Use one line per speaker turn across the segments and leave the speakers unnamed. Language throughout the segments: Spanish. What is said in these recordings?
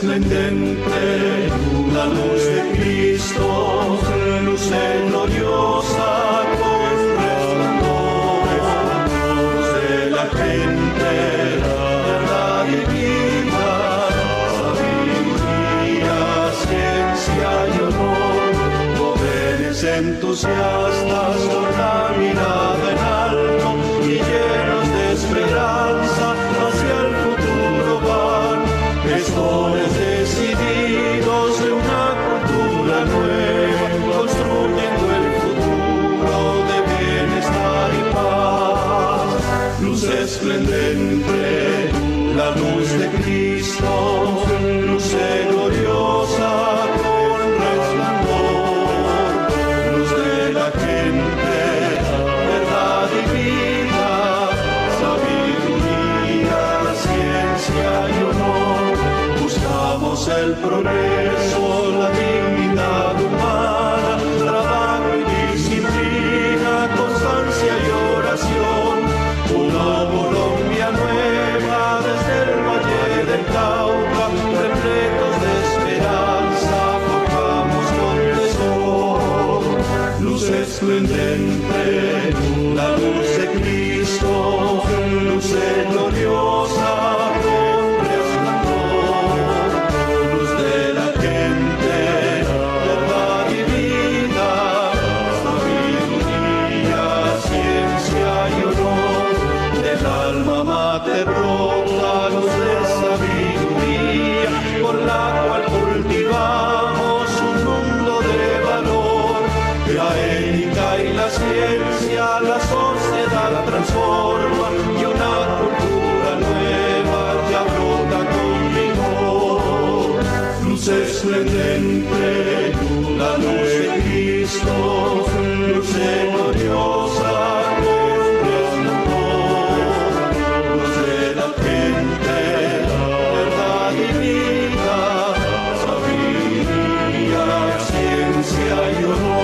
esplendente, la luz de Cristo, luz gloriosa con resplandor, luz de la gente, verdad y vida, sabiduría, ciencia y honor, jóvenes entusiastas con la mirada en alto y llenos de esperanza hacia el futuro van, gestores decididos de una cultura nueva, construyendo el futuro de bienestar y paz. Luz esplendente, la luz de Cristo, luz gloriosa con resplandor, luz de la gente, verdad y vida, sabiduría, ciencia y honor. Buscamos el progreso, la dignidad humana, trabajo y disciplina, constancia y oración. Una Colombia nueva desde el Valle del Cauca, repletos de esperanza, formamos con tesoro. Luz esplendente, la luz de Cristo, luz gloriosa con resplandor, luz de la gente, verdad y vida, sabiduría, ciencia y honor. Del alma mater brota luz de sabiduría, por la cual cultivamos un mundo de valor. La ética y la ciencia, la sociedad transforma y una cultura nueva ya brota con vigor. Luz esplendente, la luz de Cristo, luz gloriosa con resplandor, luz de la gente, verdad y vida, sabiduría, ciencia y honor.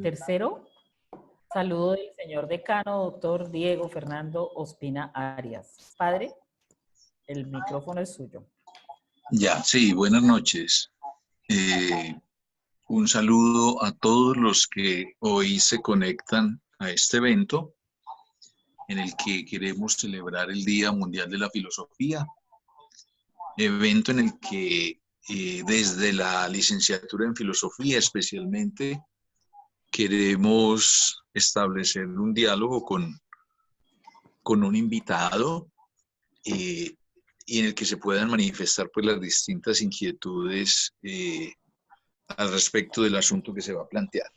Tercero, saludo del señor decano, doctor Diego Fernando Ospina Arias. Padre, el micrófono es suyo.
Ya, sí, buenas noches. Un saludo a todos los que hoy se conectan a este evento en el que queremos celebrar el Día Mundial de la Filosofía, evento en el que desde la licenciatura en filosofía especialmente queremos establecer un diálogo con un invitado y en el que se puedan manifestar pues las distintas inquietudes al respecto del asunto que se va a plantear.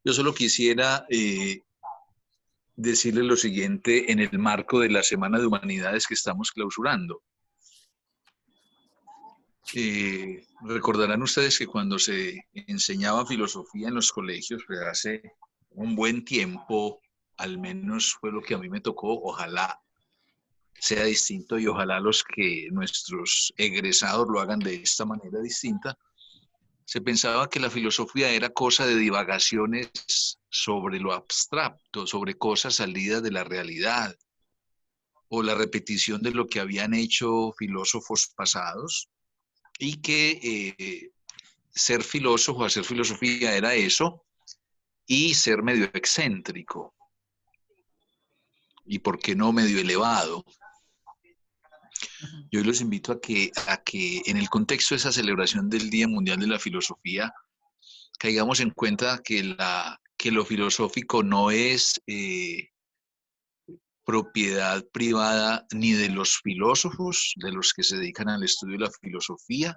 Yo solo quisiera decirles lo siguiente en el marco de la Semana de Humanidades que estamos clausurando. Recordarán ustedes que cuando se enseñaba filosofía en los colegios, pues hace un buen tiempo, al menos fue lo que a mí me tocó, ojalá sea distinto y ojalá los que nuestros egresados lo hagan de esta manera distinta. Se pensaba que la filosofía era cosa de divagaciones sobre lo abstracto, sobre cosas salidas de la realidad, o la repetición de lo que habían hecho filósofos pasados, y que ser filósofo, hacer filosofía era eso, y ser medio excéntrico, y por qué no medio elevado. Yo los invito a que en el contexto de esa celebración del Día Mundial de la Filosofía caigamos en cuenta que lo filosófico no es propiedad privada ni de los filósofos, de los que se dedican al estudio de la filosofía,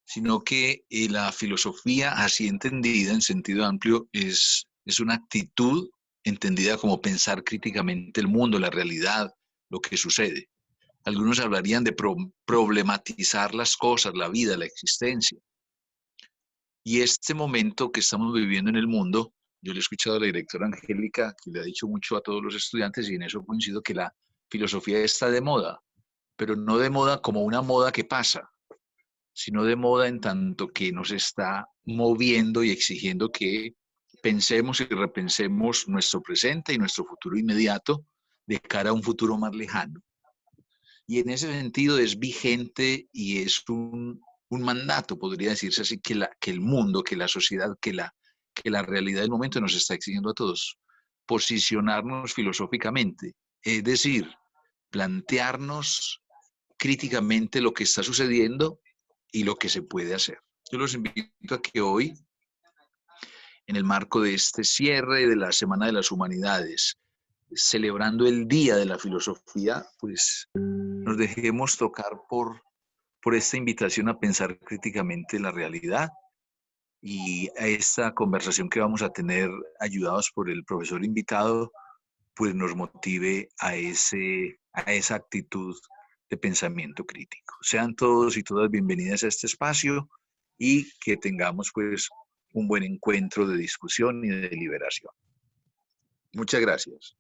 sino que la filosofía, así entendida en sentido amplio, es una actitud entendida como pensar críticamente el mundo, la realidad, lo que sucede. Algunos hablarían de problematizar las cosas, la vida, la existencia. Y este momento que estamos viviendo en el mundo, yo le he escuchado a la directora Angélica, que le ha dicho mucho a todos los estudiantes, y en eso coincido, que la filosofía está de moda, pero no de moda como una moda que pasa, sino de moda en tanto que nos está moviendo y exigiendo que pensemos y repensemos nuestro presente y nuestro futuro inmediato de cara a un futuro más lejano. Y en ese sentido es vigente y es un mandato, podría decirse así, que el mundo, que la sociedad, que la realidad del momento nos está exigiendo a todos. Posicionarnos filosóficamente, es decir, plantearnos críticamente lo que está sucediendo y lo que se puede hacer. Yo los invito a que hoy, en el marco de este cierre de la Semana de las Humanidades, celebrando el Día de la Filosofía, pues nos dejemos tocar por esta invitación a pensar críticamente la realidad y a esta conversación que vamos a tener, ayudados por el profesor invitado, pues nos motive a esa actitud de pensamiento crítico. Sean todos y todas bienvenidas a este espacio y que tengamos pues un buen encuentro de discusión y de deliberación. Muchas gracias.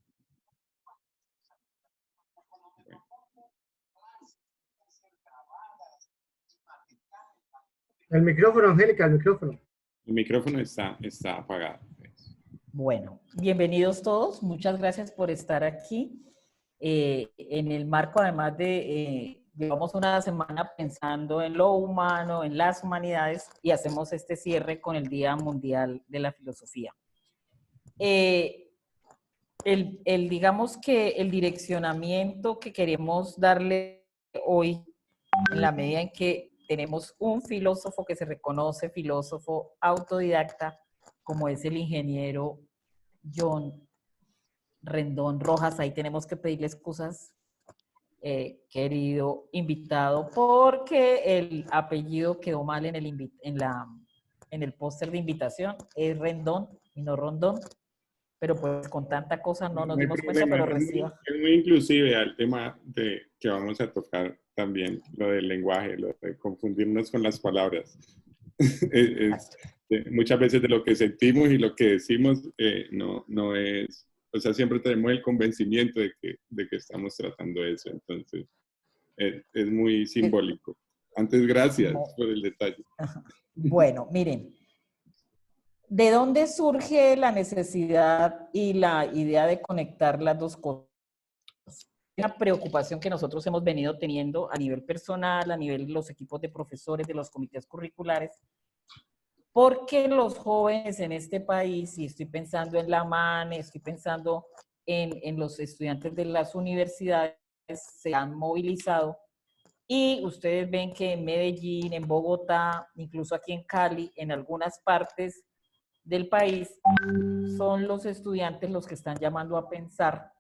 El micrófono, Angélica, el micrófono.
El micrófono está apagado.
Bueno, bienvenidos todos. Muchas gracias por estar aquí. En el marco, además de, llevamos una semana pensando en lo humano, en las humanidades, y hacemos este cierre con el Día Mundial de la Filosofía. Digamos que el direccionamiento que queremos darle hoy, en la medida en que tenemos un filósofo que se reconoce filósofo autodidacta, como es el ingeniero John Rendón Rojas. Ahí tenemos que pedirle excusas, querido invitado, porque el apellido quedó mal en el póster de invitación. Es Rendón y no Rondón, pero pues con tanta cosa no nos dimos cuenta, pero reciba.
Es muy inclusive al tema que vamos a tocar también, lo del lenguaje, lo de confundirnos con las palabras. Muchas veces de lo que sentimos y lo que decimos no es, o sea, siempre tenemos el convencimiento de que estamos tratando eso, entonces es muy simbólico. Antes, gracias por el detalle.
Bueno, miren, ¿de dónde surge la necesidad y la idea de conectar las dos cosas? Una preocupación que nosotros hemos venido teniendo a nivel personal, a nivel de los equipos de profesores, de los comités curriculares, porque los jóvenes en este país, y estoy pensando en la MANE, estoy pensando en los estudiantes de las universidades, se han movilizado, y ustedes ven que en Medellín, en Bogotá, incluso aquí en Cali, en algunas partes del país, son los estudiantes los que están llamando a pensar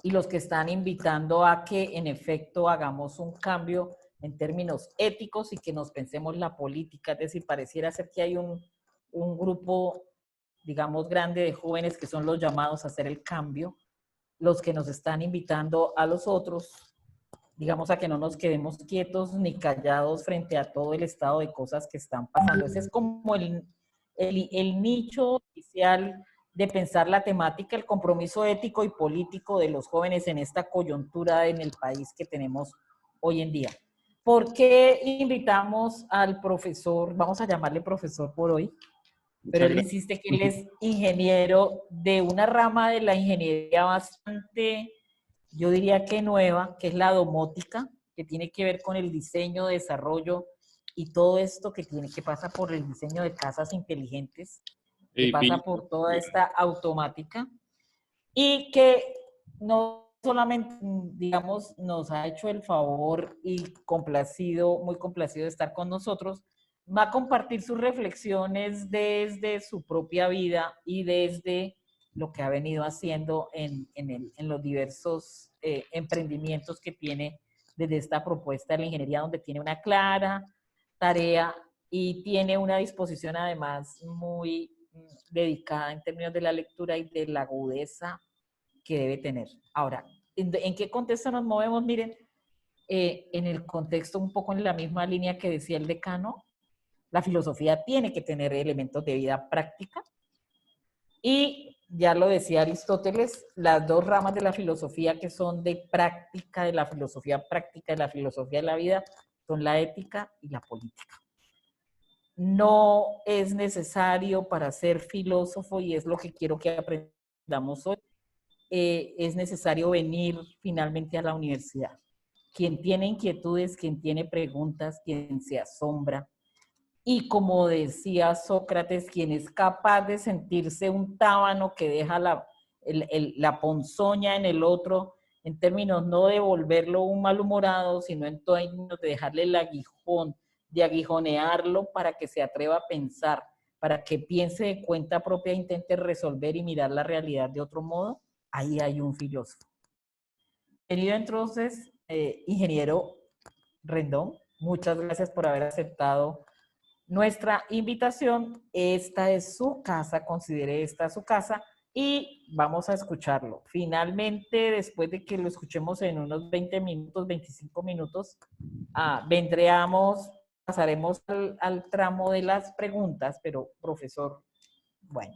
y los que están invitando a que en efecto hagamos un cambio en términos éticos y que nos pensemos la política. Es decir, pareciera ser que hay un grupo, digamos, grande de jóvenes que son los llamados a hacer el cambio, los que nos están invitando a los otros, digamos, a que no nos quedemos quietos ni callados frente a todo el estado de cosas que están pasando. Ese es como el nicho oficial de pensar la temática, el compromiso ético y político de los jóvenes en esta coyuntura en el país que tenemos hoy en día. ¿Por qué invitamos al profesor? Vamos a llamarle profesor por hoy, pero él insiste que él es ingeniero de una rama de la ingeniería bastante, yo diría que nueva, que es la domótica, que tiene que ver con el diseño, desarrollo y todo esto que pasa por el diseño de casas inteligentes, que pasa por toda esta automática, y que no solamente, digamos, nos ha hecho el favor y muy complacido de estar con nosotros, va a compartir sus reflexiones desde su propia vida y desde lo que ha venido haciendo en los diversos emprendimientos que tiene desde esta propuesta de la ingeniería, donde tiene una clara tarea y tiene una disposición además muy dedicada en términos de la lectura y de la agudeza que debe tener. Ahora, ¿en qué contexto nos movemos? Miren, en el contexto un poco en la misma línea que decía el decano, la filosofía tiene que tener elementos de vida práctica y ya lo decía Aristóteles, las dos ramas de la filosofía que son de práctica, de la filosofía práctica, de la filosofía de la vida, son la ética y la política. no es necesario para ser filósofo, y es lo que quiero que aprendamos hoy, es necesario venir finalmente a la universidad. Quien tiene inquietudes, quien tiene preguntas, quien se asombra, y como decía Sócrates, quien es capaz de sentirse un tábano que deja la ponzoña en el otro, en términos no de volverlo un malhumorado, sino en términos de dejarle el aguijón, de aguijonearlo para que se atreva a pensar, para que piense de cuenta propia e intente resolver y mirar la realidad de otro modo, ahí hay un filósofo. Bienvenido entonces, ingeniero Rendón, muchas gracias por haber aceptado nuestra invitación. Esta es su casa, considere esta su casa, y vamos a escucharlo. Finalmente, después de que lo escuchemos en unos 20 minutos, 25 minutos, pasaremos al tramo de las preguntas, pero profesor, bueno,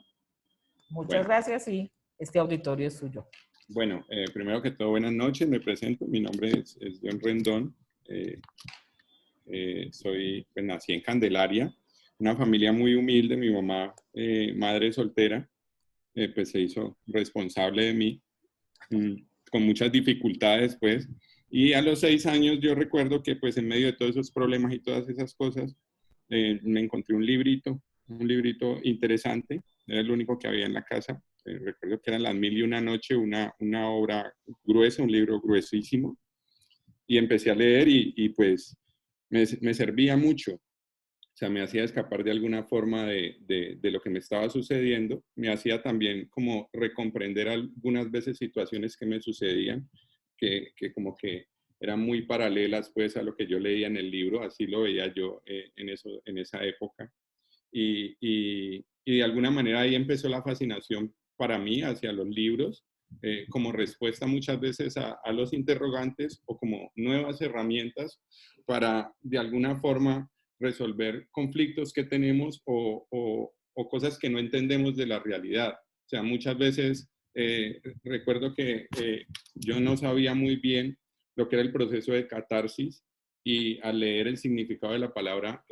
muchas gracias y este auditorio es suyo.
Bueno, primero que todo, buenas noches, me presento, mi nombre es John Rendón, pues, nací en Candelaria, una familia muy humilde, mi mamá, madre soltera, pues se hizo responsable de mí, con muchas dificultades, pues, y a los 6 años yo recuerdo que, pues, en medio de todos esos problemas y todas esas cosas, me encontré un librito interesante, era el único que había en la casa. Recuerdo que eran Las Mil y una Noche, una obra gruesa, un libro gruesísimo, y empecé a leer y pues me servía mucho. O sea, me hacía escapar de alguna forma de lo que me estaba sucediendo, me hacía también como recomprender algunas veces situaciones que me sucedían, que como que eran muy paralelas pues a lo que yo leía en el libro, así lo veía yo en esa época. Y de alguna manera ahí empezó la fascinación para mí hacia los libros, como respuesta muchas veces a los interrogantes o como nuevas herramientas para de alguna forma resolver conflictos que tenemos o cosas que no entendemos de la realidad. O sea, muchas veces recuerdo que yo no sabía muy bien lo que era el proceso de catarsis, y al leer el significado de la palabra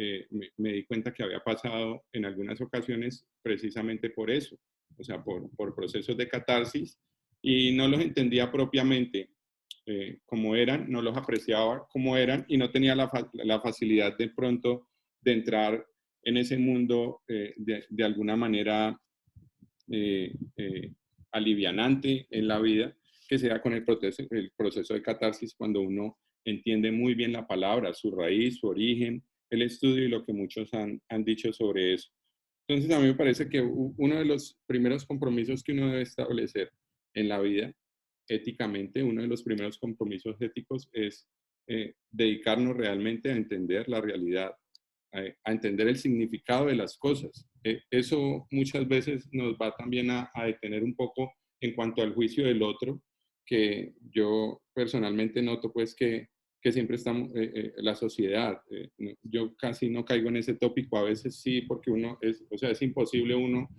me di cuenta que había pasado en algunas ocasiones precisamente por eso, o sea, por procesos de catarsis, y no los entendía propiamente como eran, no los apreciaba como eran, y no tenía la facilidad de pronto de entrar en ese mundo de alguna manera alivianante en la vida, que se da con el proceso de catarsis, cuando uno entiende muy bien la palabra, su raíz, su origen, el estudio y lo que muchos han dicho sobre eso. Entonces, a mí me parece que uno de los primeros compromisos que uno debe establecer en la vida, éticamente, uno de los primeros compromisos éticos es dedicarnos realmente a entender la realidad, a entender el significado de las cosas. Eso muchas veces nos va también a detener un poco en cuanto al juicio del otro, que yo personalmente noto pues que siempre estamos, la sociedad, yo casi no caigo en ese tópico, a veces sí, porque o sea, es imposible uno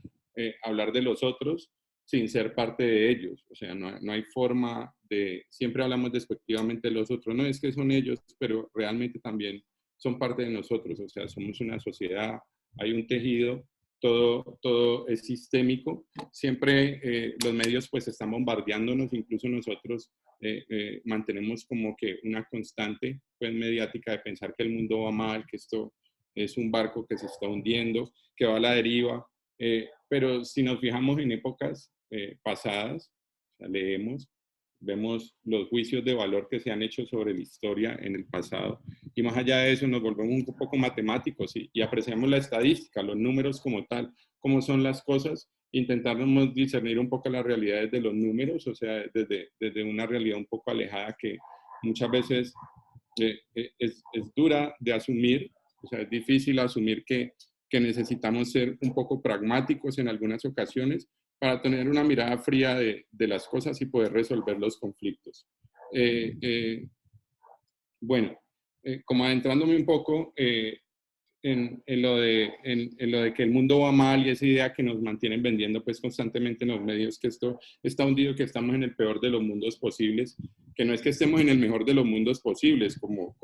hablar de los otros sin ser parte de ellos, o sea, no hay forma siempre hablamos despectivamente de los otros, no es que son ellos, pero realmente también son parte de nosotros, o sea, somos una sociedad, hay un tejido, todo es sistémico, siempre los medios pues están bombardeándonos, incluso nosotros mantenemos como que una constante pues mediática de pensar que el mundo va mal, que esto es un barco que se está hundiendo, que va a la deriva, pero si nos fijamos en épocas pasadas, o sea, vemos los juicios de valor que se han hecho sobre la historia en el pasado, y más allá de eso nos volvemos un poco matemáticos y apreciamos la estadística, los números como tal, cómo son las cosas, intentamos discernir un poco las realidades de los números, o sea, desde una realidad un poco alejada que muchas veces es dura de asumir, o sea, es difícil asumir que necesitamos ser un poco pragmáticos en algunas ocasiones para tener una mirada fría de las cosas y poder resolver los conflictos. Bueno, como adentrándome un poco en lo de que el mundo va mal y esa idea que nos mantienen vendiendo pues constantemente en los medios, que esto está hundido, que estamos en el peor de los mundos posibles, que no es que estemos en el mejor de los mundos posibles, como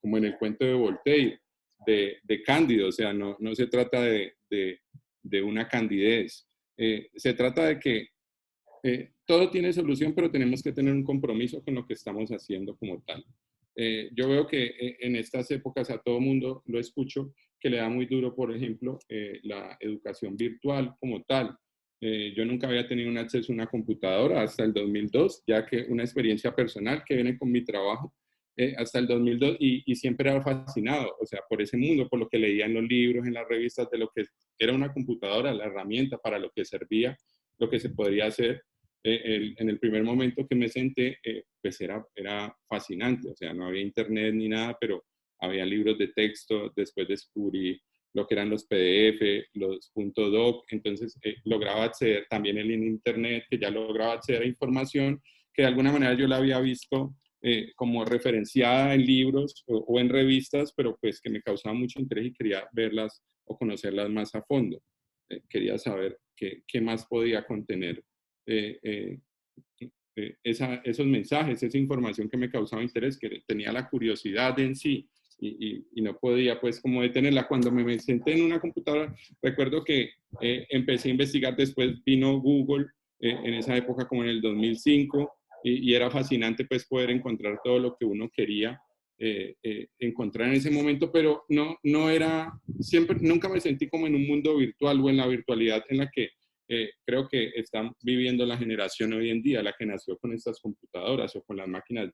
en el cuento de Voltaire. de cándido, o sea, no se trata de una candidez. Se trata de que todo tiene solución, pero tenemos que tener un compromiso con lo que estamos haciendo como tal. Yo veo que en estas épocas a todo mundo lo escucho, que le da muy duro, por ejemplo, la educación virtual como tal. Yo nunca había tenido un acceso a una computadora hasta el 2002, ya que una experiencia personal que viene con mi trabajo hasta el 2002 y siempre era fascinado, o sea, por ese mundo, por lo que leía en los libros, en las revistas, de lo que era una computadora, la herramienta para lo que servía, lo que se podría hacer. En el primer momento que me senté, pues era fascinante, o sea, no había internet ni nada, pero había libros de texto, después descubrí lo que eran los PDF, los .doc, entonces lograba acceder también en internet, que ya lograba acceder a información que de alguna manera yo la había visto como referenciada en libros o en revistas, pero pues que me causaba mucho interés y quería verlas o conocerlas más a fondo. Quería saber qué más podía contener esos mensajes, esa información que me causaba interés, que tenía la curiosidad en sí y no podía pues como detenerla. Cuando me senté en una computadora, recuerdo que empecé a investigar, después vino Google en esa época como en el 2005 y era fascinante pues poder encontrar todo lo que uno quería encontrar en ese momento, pero no era, siempre, nunca me sentí como en un mundo virtual o en la virtualidad en la que creo que están viviendo la generación hoy en día, la que nació con estas computadoras o con las máquinas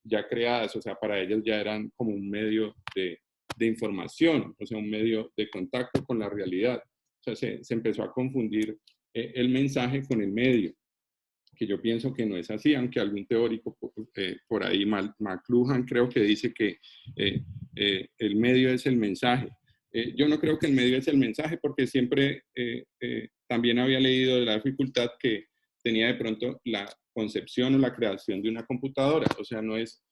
ya creadas, o sea, para ellos ya eran como un medio de información, o sea, un medio de contacto con la realidad. O sea, se empezó a confundir el mensaje con el medio, que yo pienso que no es así, aunque algún teórico por ahí, McLuhan, creo que dice que el medio es el mensaje. Yo no creo que el medio es el mensaje, porque siempre también había leído de la dificultad que tenía de pronto la concepción o la creación de una computadora. O sea, no es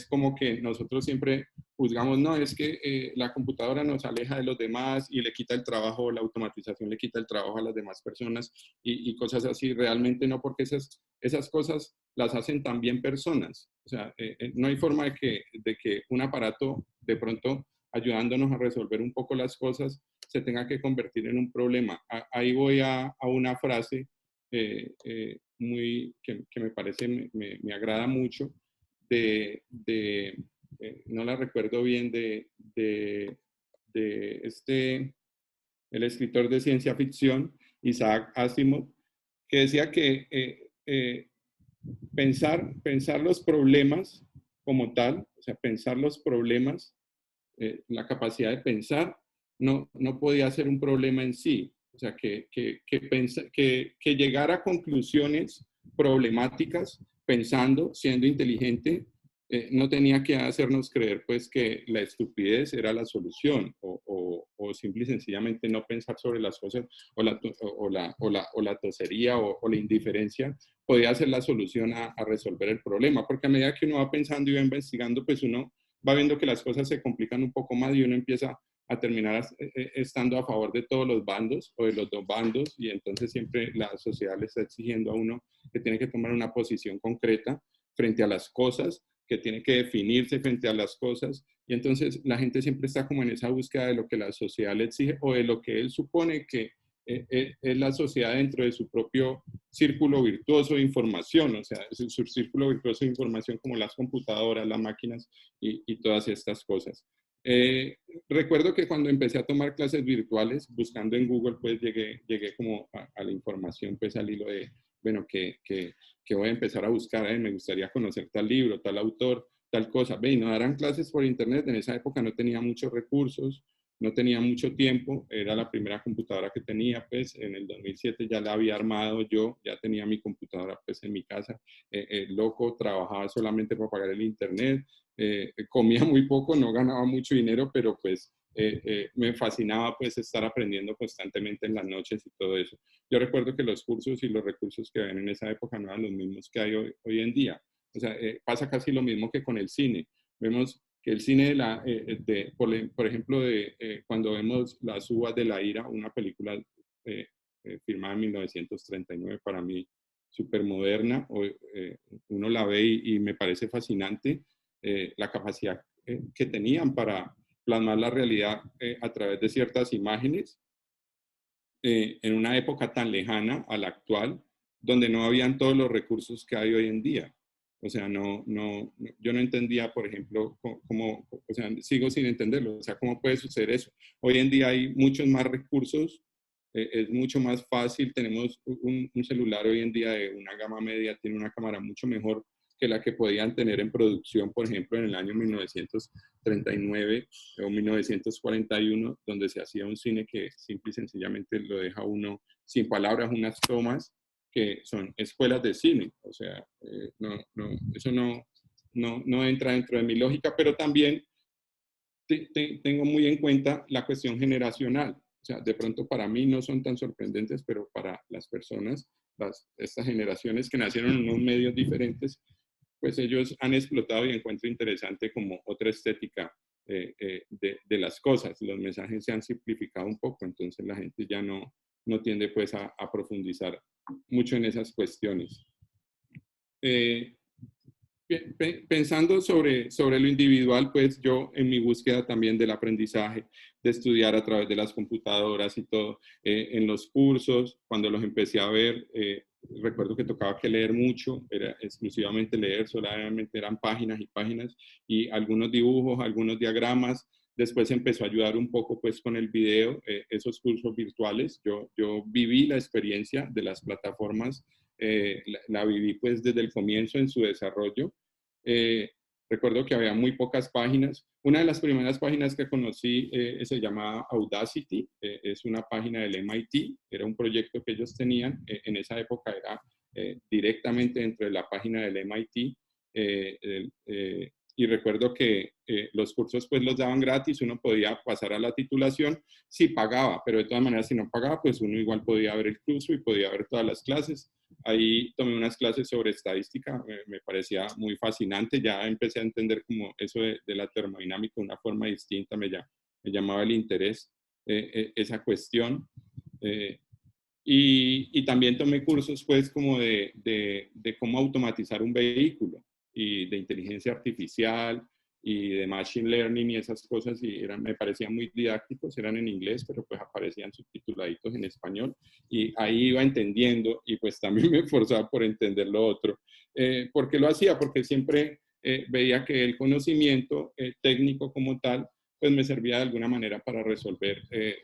como que nosotros siempre juzgamos, no, es que la computadora nos aleja de los demás y le quita el trabajo, la automatización le quita el trabajo a las demás personas y cosas así. Realmente no, porque esas cosas las hacen también personas. O sea, no hay forma de que un aparato de pronto ayudándonos a resolver un poco las cosas se tenga que convertir en un problema. Ahí voy a una frase que me parece, me agrada mucho, no la recuerdo bien, el escritor de ciencia ficción, Isaac Asimov, que decía que pensar los problemas como tal, o sea, pensar los problemas, la capacidad de pensar, no podía ser un problema en sí. O sea, que llegar a conclusiones problemáticas pensando, siendo inteligente, no tenía que hacernos creer pues que la estupidez era la solución o simple y sencillamente no pensar sobre las cosas o la tosería o la indiferencia podía ser la solución a resolver el problema, porque a medida que uno va pensando y va investigando, pues uno va viendo que las cosas se complican un poco más y uno empieza a terminar estando a favor de todos los bandos o de los dos bandos, y entonces siempre la sociedad le está exigiendo a uno que tiene que tomar una posición concreta frente a las cosas, que tiene que definirse frente a las cosas, y entonces la gente siempre está como en esa búsqueda de lo que la sociedad le exige o de lo que él supone que es la sociedad dentro de su propio círculo virtuoso de información, o sea, es su círculo virtuoso de información como las computadoras, las máquinas y todas estas cosas. Recuerdo que cuando empecé a tomar clases virtuales, buscando en Google, pues llegué como a la información, pues al hilo de, bueno, que voy a empezar a buscar, me gustaría conocer tal libro, tal autor, tal cosa. Ve, y no darán clases por internet, en esa época no tenía muchos recursos, no tenía mucho tiempo, era la primera computadora que tenía, pues en el 2007 ya la había armado yo, ya tenía mi computadora pues en mi casa, loco, trabajaba solamente para pagar el internet, comía muy poco, no ganaba mucho dinero, pero pues me fascinaba pues estar aprendiendo constantemente en las noches y todo eso. Yo recuerdo que los cursos y los recursos que había en esa época no eran los mismos que hay hoy en día. O sea, pasa casi lo mismo que con el cine. Vemos que el cine, por ejemplo, cuando vemos Las uvas de la ira, una película filmada en 1939, para mí súper moderna, uno la ve y me parece fascinante la capacidad que tenían para plasmar la realidad a través de ciertas imágenes en una época tan lejana a la actual, donde no habían todos los recursos que hay hoy en día. O sea, yo no entendía, por ejemplo, cómo, o sea, sigo sin entenderlo, o sea, cómo puede suceder eso. Hoy en día hay muchos más recursos, es mucho más fácil, tenemos un celular hoy en día de una gama media, tiene una cámara mucho mejor que la que podían tener en producción, por ejemplo, en el año 1939 o 1941, donde se hacía un cine que simple y sencillamente lo deja uno sin palabras, unas tomas que son escuelas de cine. O sea, eso no entra dentro de mi lógica, pero también tengo muy en cuenta la cuestión generacional. O sea, de pronto para mí no son tan sorprendentes, pero para las personas, estas generaciones que nacieron en unos medios diferentes, pues ellos han explotado y encuentro interesante como otra estética de las cosas. Los mensajes se han simplificado un poco, entonces la gente ya no tiende pues a profundizar mucho en esas cuestiones. Pensando sobre lo individual, pues yo en mi búsqueda también del aprendizaje, de estudiar a través de las computadoras y todo, en los cursos, cuando los empecé a ver, recuerdo que tocaba que leer mucho, era exclusivamente leer, solamente eran páginas y páginas y algunos dibujos, algunos diagramas. Después empezó a ayudar un poco pues con el video, esos cursos virtuales. Yo viví la experiencia de las plataformas, la viví pues desde el comienzo en su desarrollo. Recuerdo que había muy pocas páginas. Una de las primeras páginas que conocí se llama Audacity, es una página del MIT, era un proyecto que ellos tenían, en esa época era directamente dentro de la página del MIT, y recuerdo que los cursos pues los daban gratis, uno podía pasar a la titulación si pagaba, pero de todas maneras si no pagaba pues uno igual podía ver el curso y podía ver todas las clases. Ahí tomé unas clases sobre estadística, me parecía muy fascinante, ya empecé a entender como eso de la termodinámica de una forma distinta, me llamaba el interés esa cuestión. Y también tomé cursos pues como de cómo automatizar un vehículo y de inteligencia artificial y de machine learning y esas cosas, y me parecían muy didácticos, eran en inglés, pero pues aparecían subtituladitos en español, y ahí iba entendiendo, y pues también me esforzaba por entender lo otro. ¿Por qué lo hacía? Porque siempre veía que el conocimiento técnico como tal, pues me servía de alguna manera para resolver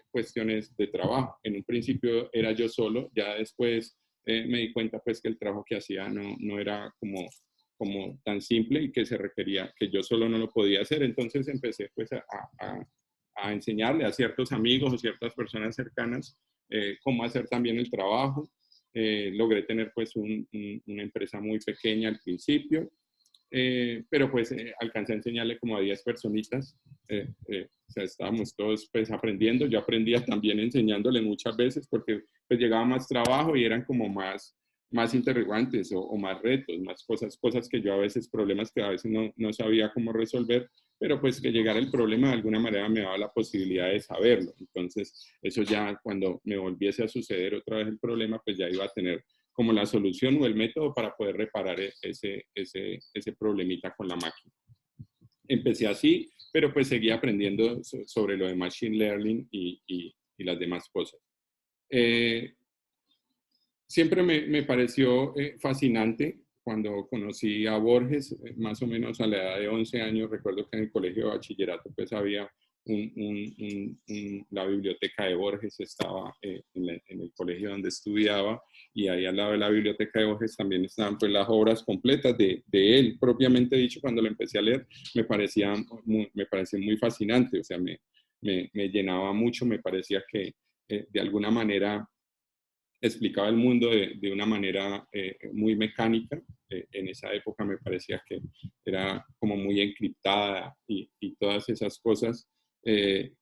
cuestiones de trabajo. En un principio era yo solo, ya después me di cuenta pues que el trabajo que hacía no era como tan simple y que se requería, que yo solo no lo podía hacer. Entonces empecé pues a enseñarle a ciertos amigos o ciertas personas cercanas cómo hacer también el trabajo. Logré tener pues una empresa muy pequeña al principio, pero pues alcancé a enseñarle como a 10 personitas. O sea, estábamos todos pues aprendiendo. Yo aprendía también enseñándole muchas veces porque pues llegaba más trabajo y eran como más interrogantes o más retos, más cosas que yo a veces, problemas que a veces no sabía cómo resolver, pero pues que llegara el problema de alguna manera me daba la posibilidad de saberlo. Entonces, eso ya cuando me volviese a suceder otra vez el problema, pues ya iba a tener como la solución o el método para poder reparar ese problemita con la máquina. Empecé así, pero pues seguí aprendiendo sobre lo de Machine Learning y las demás cosas. Siempre me pareció fascinante cuando conocí a Borges, más o menos a la edad de 11 años. Recuerdo que en el colegio de bachillerato pues había la biblioteca de Borges, estaba en el colegio donde estudiaba, y ahí al lado de la biblioteca de Borges también estaban pues las obras completas de él, propiamente dicho. Cuando lo empecé a leer me parecía muy fascinante, o sea, me llenaba mucho, me parecía que de alguna manera explicaba el mundo de una manera muy mecánica. En esa época me parecía que era como muy encriptada y todas esas cosas,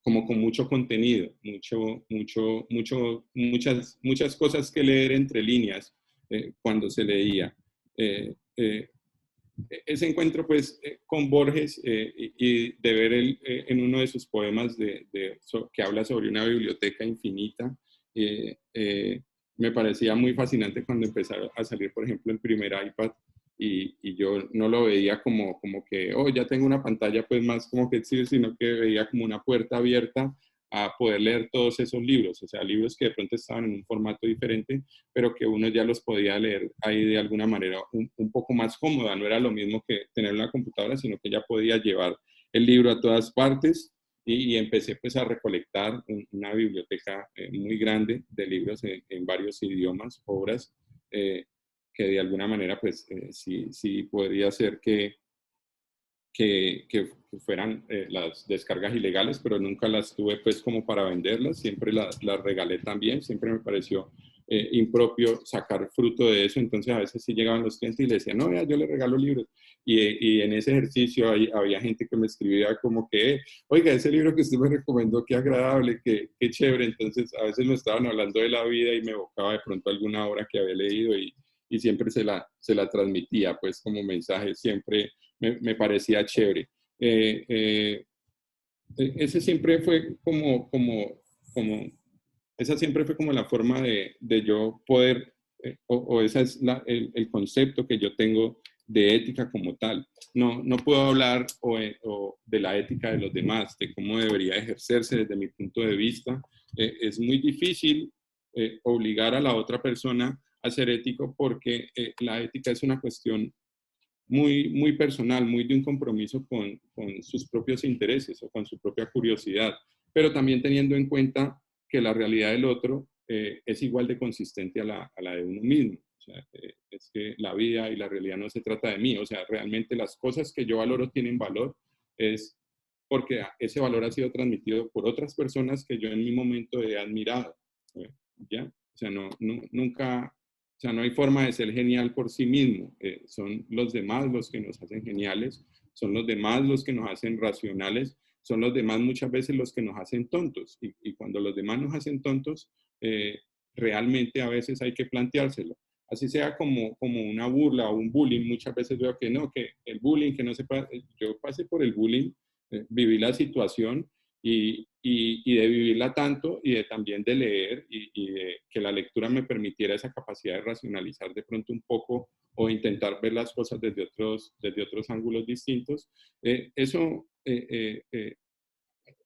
como con mucho contenido, muchas cosas que leer entre líneas cuando se leía. Ese encuentro pues con Borges y de ver en uno de sus poemas que habla sobre una biblioteca infinita, me parecía muy fascinante cuando empezaron a salir, por ejemplo, el primer iPad y yo no lo veía como que, oh, ya tengo una pantalla pues más como que sí, sino que veía como una puerta abierta a poder leer todos esos libros, o sea, libros que de pronto estaban en un formato diferente, pero que uno ya los podía leer ahí de alguna manera un poco más cómoda, no era lo mismo que tener una computadora, sino que ya podía llevar el libro a todas partes y empecé pues a recolectar una biblioteca muy grande de libros en varios idiomas, obras, que de alguna manera pues sí podría ser que fueran las descargas ilegales, pero nunca las tuve pues como para venderlas, siempre las regalé también, siempre me pareció impropio sacar fruto de eso, entonces a veces sí llegaban los clientes y le decían, no, vea, yo le regalo libros, y en ese ejercicio había gente que me escribía como que, oiga, ese libro que usted me recomendó, qué agradable, qué chévere, entonces a veces me estaban hablando de la vida y me evocaba de pronto alguna obra que había leído y siempre se la transmitía pues como mensaje, siempre me parecía chévere. Ese siempre fue esa siempre fue como la forma de yo poder, o ese es el concepto que yo tengo de ética como tal. No puedo hablar o de la ética de los demás, de cómo debería ejercerse desde mi punto de vista. Es muy difícil obligar a la otra persona a ser ético porque la ética es una cuestión muy personal, muy de un compromiso con sus propios intereses o con su propia curiosidad, pero también teniendo en cuenta que la realidad del otro es igual de consistente a la de uno mismo. O sea, es que la vida y la realidad no se trata de mí, o sea, realmente las cosas que yo valoro tienen valor, es porque ese valor ha sido transmitido por otras personas que yo en mi momento he admirado, ¿ya? O sea, nunca, o sea, no hay forma de ser genial por sí mismo. Son los demás los que nos hacen geniales, son los demás los que nos hacen racionales, son los demás muchas veces los que nos hacen tontos. Y cuando los demás nos hacen tontos, realmente a veces hay que planteárselo. Así sea como una burla o un bullying, muchas veces veo que no, que el bullying, que no se puede, yo pasé por el bullying, viví la situación y de vivirla tanto y de también de leer y de que la lectura me permitiera esa capacidad de racionalizar de pronto un poco o intentar ver las cosas desde otros ángulos distintos. Eso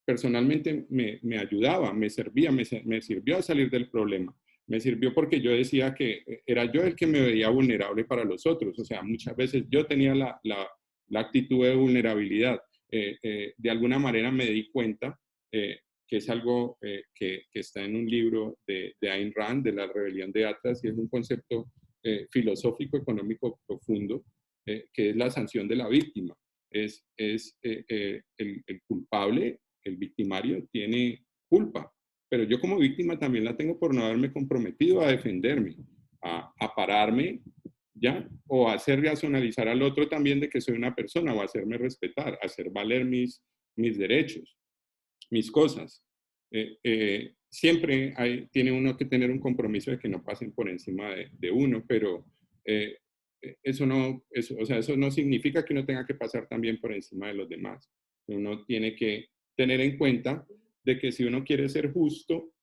personalmente me ayudaba, me servía, me sirvió a salir del problema. Me sirvió porque yo decía que era yo el que me veía vulnerable para los otros. O sea, muchas veces yo tenía la actitud de vulnerabilidad. De alguna manera me di cuenta que es algo que está en un libro de Ayn Rand, de la rebelión de Atlas, y es un concepto filosófico económico profundo, que es la sanción de la víctima. El culpable, el victimario, tiene culpa, pero yo como víctima también la tengo por no haberme comprometido a defenderme, a pararme, ¿ya? O a hacer racionalizar al otro también de que soy una persona, o hacerme respetar, hacer valer mis derechos, mis cosas. Siempre tiene uno que tener un compromiso de que no pasen por encima de uno, pero eso no significa que uno tenga que pasar también por encima de los demás. Uno tiene que tener en cuenta de que si uno quiere ser justo,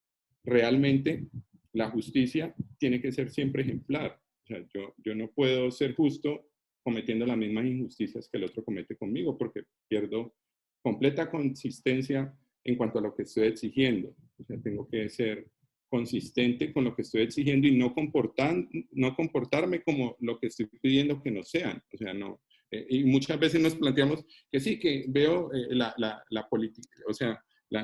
realmente la justicia tiene que ser siempre ejemplar. O sea, yo no puedo ser justo cometiendo las mismas injusticias que el otro comete conmigo porque pierdo completa consistencia en cuanto a lo que estoy exigiendo. O sea, tengo que ser consistente con lo que estoy exigiendo y no comportarme como lo que estoy pidiendo que no sean. O sea, no. Y muchas veces nos planteamos que sí, que veo la política, o sea,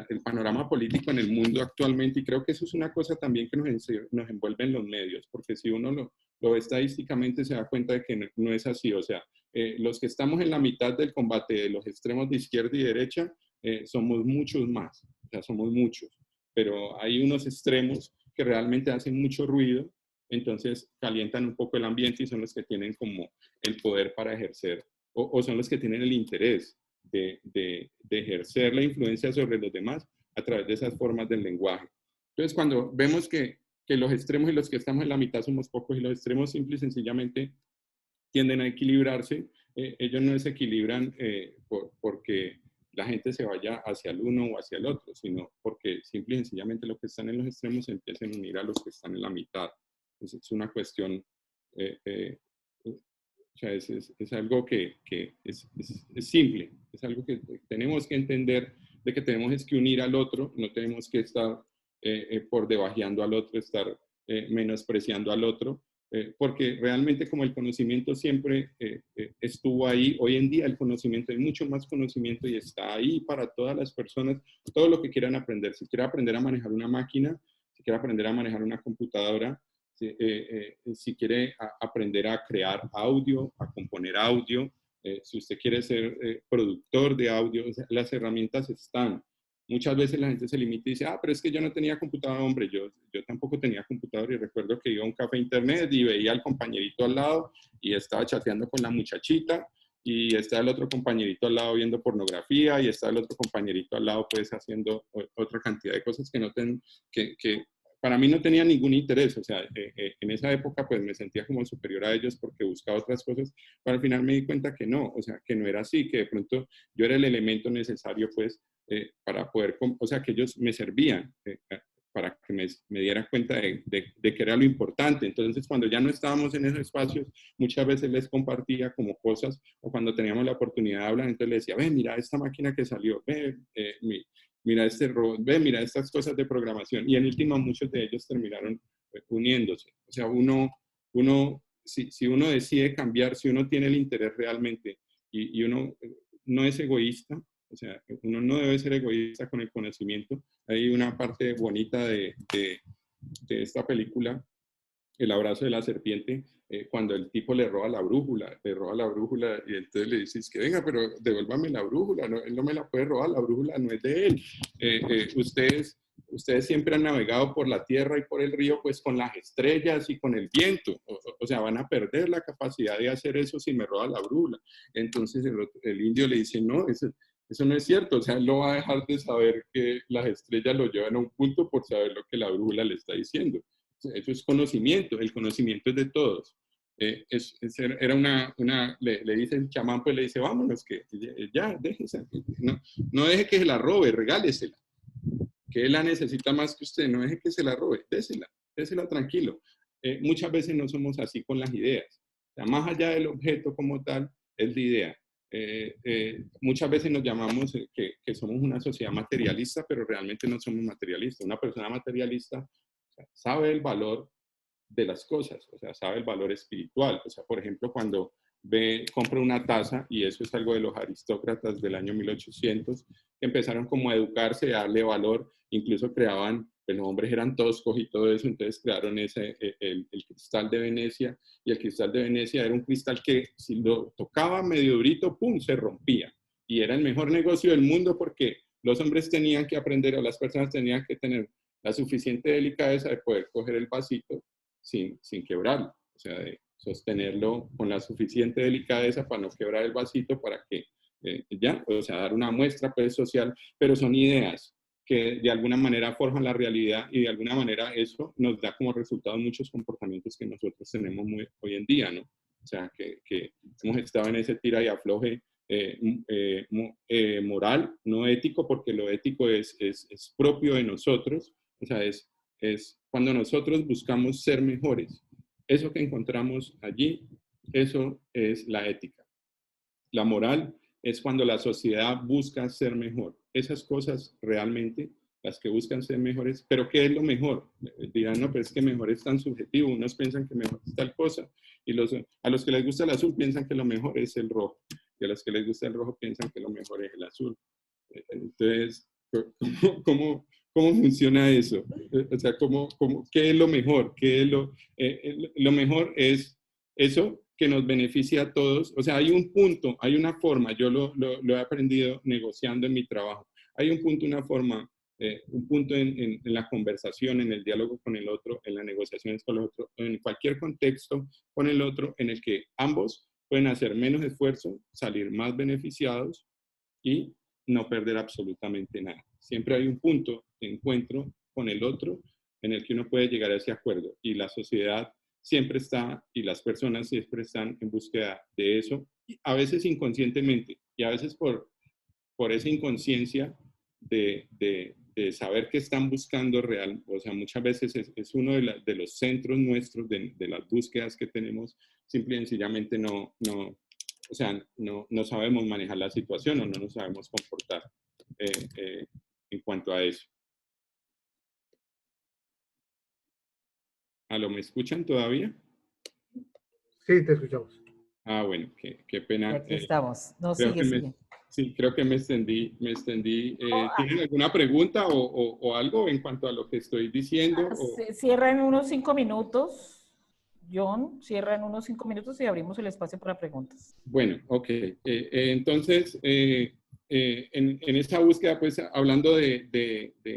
el panorama político en el mundo actualmente, y creo que eso es una cosa también que nos envuelve en los medios, porque si uno lo ve estadísticamente se da cuenta de que no es así. O sea, los que estamos en la mitad del combate de los extremos de izquierda y derecha, somos muchos más, o sea, somos muchos, pero hay unos extremos que realmente hacen mucho ruido, entonces calientan un poco el ambiente y son los que tienen como el poder para ejercer, o son los que tienen el interés de ejercer la influencia sobre los demás a través de esas formas del lenguaje. Entonces, cuando vemos que los extremos y los que estamos en la mitad somos pocos y los extremos simple y sencillamente tienden a equilibrarse, ellos no desequilibran porque la gente se vaya hacia el uno o hacia el otro, sino porque simple y sencillamente los que están en los extremos se empiezan a unir a los que están en la mitad. Entonces, es una cuestión O sea, es algo que es simple, es algo que tenemos que entender de que tenemos es que unir al otro, no tenemos que estar por debajeando al otro, estar menospreciando al otro, porque realmente como el conocimiento siempre estuvo ahí, hoy en día el conocimiento, hay mucho más conocimiento y está ahí para todas las personas, todo lo que quieran aprender. Si quiere aprender a manejar una máquina, si quiere aprender a manejar una computadora, si quiere aprender a crear audio, a componer audio, si usted quiere ser productor de audio, o sea, las herramientas están. Muchas veces la gente se limita y dice, pero es que yo no tenía computador, hombre, yo tampoco tenía computador y recuerdo que iba a un café internet y veía al compañerito al lado y estaba chateando con la muchachita y estaba el otro compañerito al lado viendo pornografía y estaba el otro compañerito al lado pues haciendo otra cantidad de cosas que no que para mí no tenía ningún interés, o sea, en esa época pues me sentía como superior a ellos porque buscaba otras cosas, pero al final me di cuenta que no, o sea, que no era así, que de pronto yo era el elemento necesario pues para poder, o sea, que ellos me servían para que me diera cuenta de que era lo importante. Entonces, cuando ya no estábamos en esos espacios, muchas veces les compartía como cosas, o cuando teníamos la oportunidad de hablar, entonces les decía, ve, mira esta máquina que salió, ve, mira este robot, ve, mira estas cosas de programación. Y en última, muchos de ellos terminaron uniéndose. O sea, si uno decide cambiar, si uno tiene el interés realmente y uno no es egoísta, o sea, uno no debe ser egoísta con el conocimiento. Hay una parte bonita de esta película, El abrazo de la serpiente, cuando el tipo le roba la brújula y entonces le dices que venga, pero devuélvame la brújula, no, él no me la puede robar, la brújula no es de él. Ustedes siempre han navegado por la tierra y por el río, pues con las estrellas y con el viento. O sea, van a perder la capacidad de hacer eso si me roba la brújula. Entonces el indio le dice, no, eso no es cierto. O sea, él no va a dejar de saber que las estrellas lo llevan a un punto por saber lo que la brújula le está diciendo. Eso es conocimiento, el conocimiento es de todos. Le dice el chamán, pues le dice, vámonos, que ya, déjese, no deje que se la robe, regálesela, que él la necesita más que usted, no deje que se la robe, désela tranquilo. Muchas veces no somos así con las ideas, o sea, más allá del objeto como tal, es la idea. Muchas veces nos llamamos que somos una sociedad materialista, pero realmente no somos materialistas. Una persona materialista sabe el valor de las cosas, o sea, sabe el valor espiritual. O sea, por ejemplo, cuando compra una taza, y eso es algo de los aristócratas del año 1800, que empezaron como a educarse, a darle valor, incluso creaban, pues los hombres eran toscos y todo eso, entonces crearon el cristal de Venecia, y el cristal de Venecia era un cristal que si lo tocaba medio durito, ¡pum!, se rompía. Y era el mejor negocio del mundo porque los hombres tenían que aprender, o las personas tenían que tener la suficiente delicadeza de poder coger el vasito sin quebrarlo, o sea, de sostenerlo con la suficiente delicadeza para no quebrar el vasito, para que o sea, dar una muestra pues, social, pero son ideas que de alguna manera forjan la realidad y de alguna manera eso nos da como resultado muchos comportamientos que nosotros tenemos hoy en día, ¿no? O sea, que hemos estado en ese tira y afloje moral, no ético, porque lo ético es propio de nosotros, o sea, es cuando nosotros buscamos ser mejores. Eso que encontramos allí, eso es la ética. La moral es cuando la sociedad busca ser mejor. Esas cosas realmente, las que buscan ser mejores, pero ¿qué es lo mejor? Dirán, no, pero es que mejor es tan subjetivo. Unos piensan que mejor es tal cosa y a los que les gusta el azul piensan que lo mejor es el rojo y a los que les gusta el rojo piensan que lo mejor es el azul. Entonces, ¿cómo funciona eso? O sea, ¿qué es lo mejor? ¿Qué es lo mejor es eso que nos beneficia a todos? O sea, hay un punto, hay una forma, yo lo he aprendido negociando en mi trabajo. Hay un punto, una forma, un punto en la conversación, en el diálogo con el otro, en las negociaciones con el otro, en cualquier contexto con el otro, en el que ambos pueden hacer menos esfuerzo, salir más beneficiados y no perder absolutamente nada. Siempre hay un punto de encuentro con el otro en el que uno puede llegar a ese acuerdo y la sociedad siempre está y las personas siempre están en búsqueda de eso, a veces inconscientemente y a veces por esa inconsciencia de de saber qué están buscando real, o sea, muchas veces es uno de los centros nuestros, de las búsquedas que tenemos, simple y sencillamente o sea, no sabemos manejar la situación o no nos sabemos comportar en cuanto a eso. ¿Aló, me escuchan todavía?
Sí, te escuchamos.
Ah, bueno, qué pena.
Aquí estamos. No,
Creo
sigue,
que
sigue.
sí, creo que me extendí. ¿Tienen alguna pregunta o algo en cuanto a lo que estoy diciendo?
Cierra en unos 5 minutos. John, cierra en unos 5 minutos y abrimos el espacio para preguntas.
Bueno, ok. Entonces, en esta búsqueda, pues hablando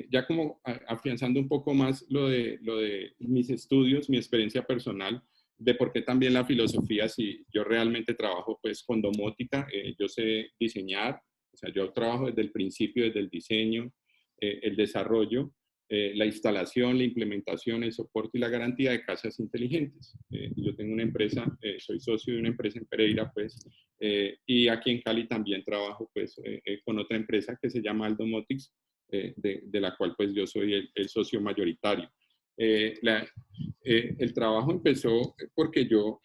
ya como afianzando un poco más lo de mis estudios, mi experiencia personal, de por qué también la filosofía, si yo realmente trabajo pues con domótica, yo sé diseñar, o sea, yo trabajo desde el principio, desde el diseño, el desarrollo, la instalación, la implementación, el soporte y la garantía de casas inteligentes. Yo tengo una empresa, soy socio de una empresa en Pereira, pues, y aquí en Cali también trabajo, pues, con otra empresa que se llama Aldomotics, de la cual, pues, yo soy el socio mayoritario. El trabajo empezó porque yo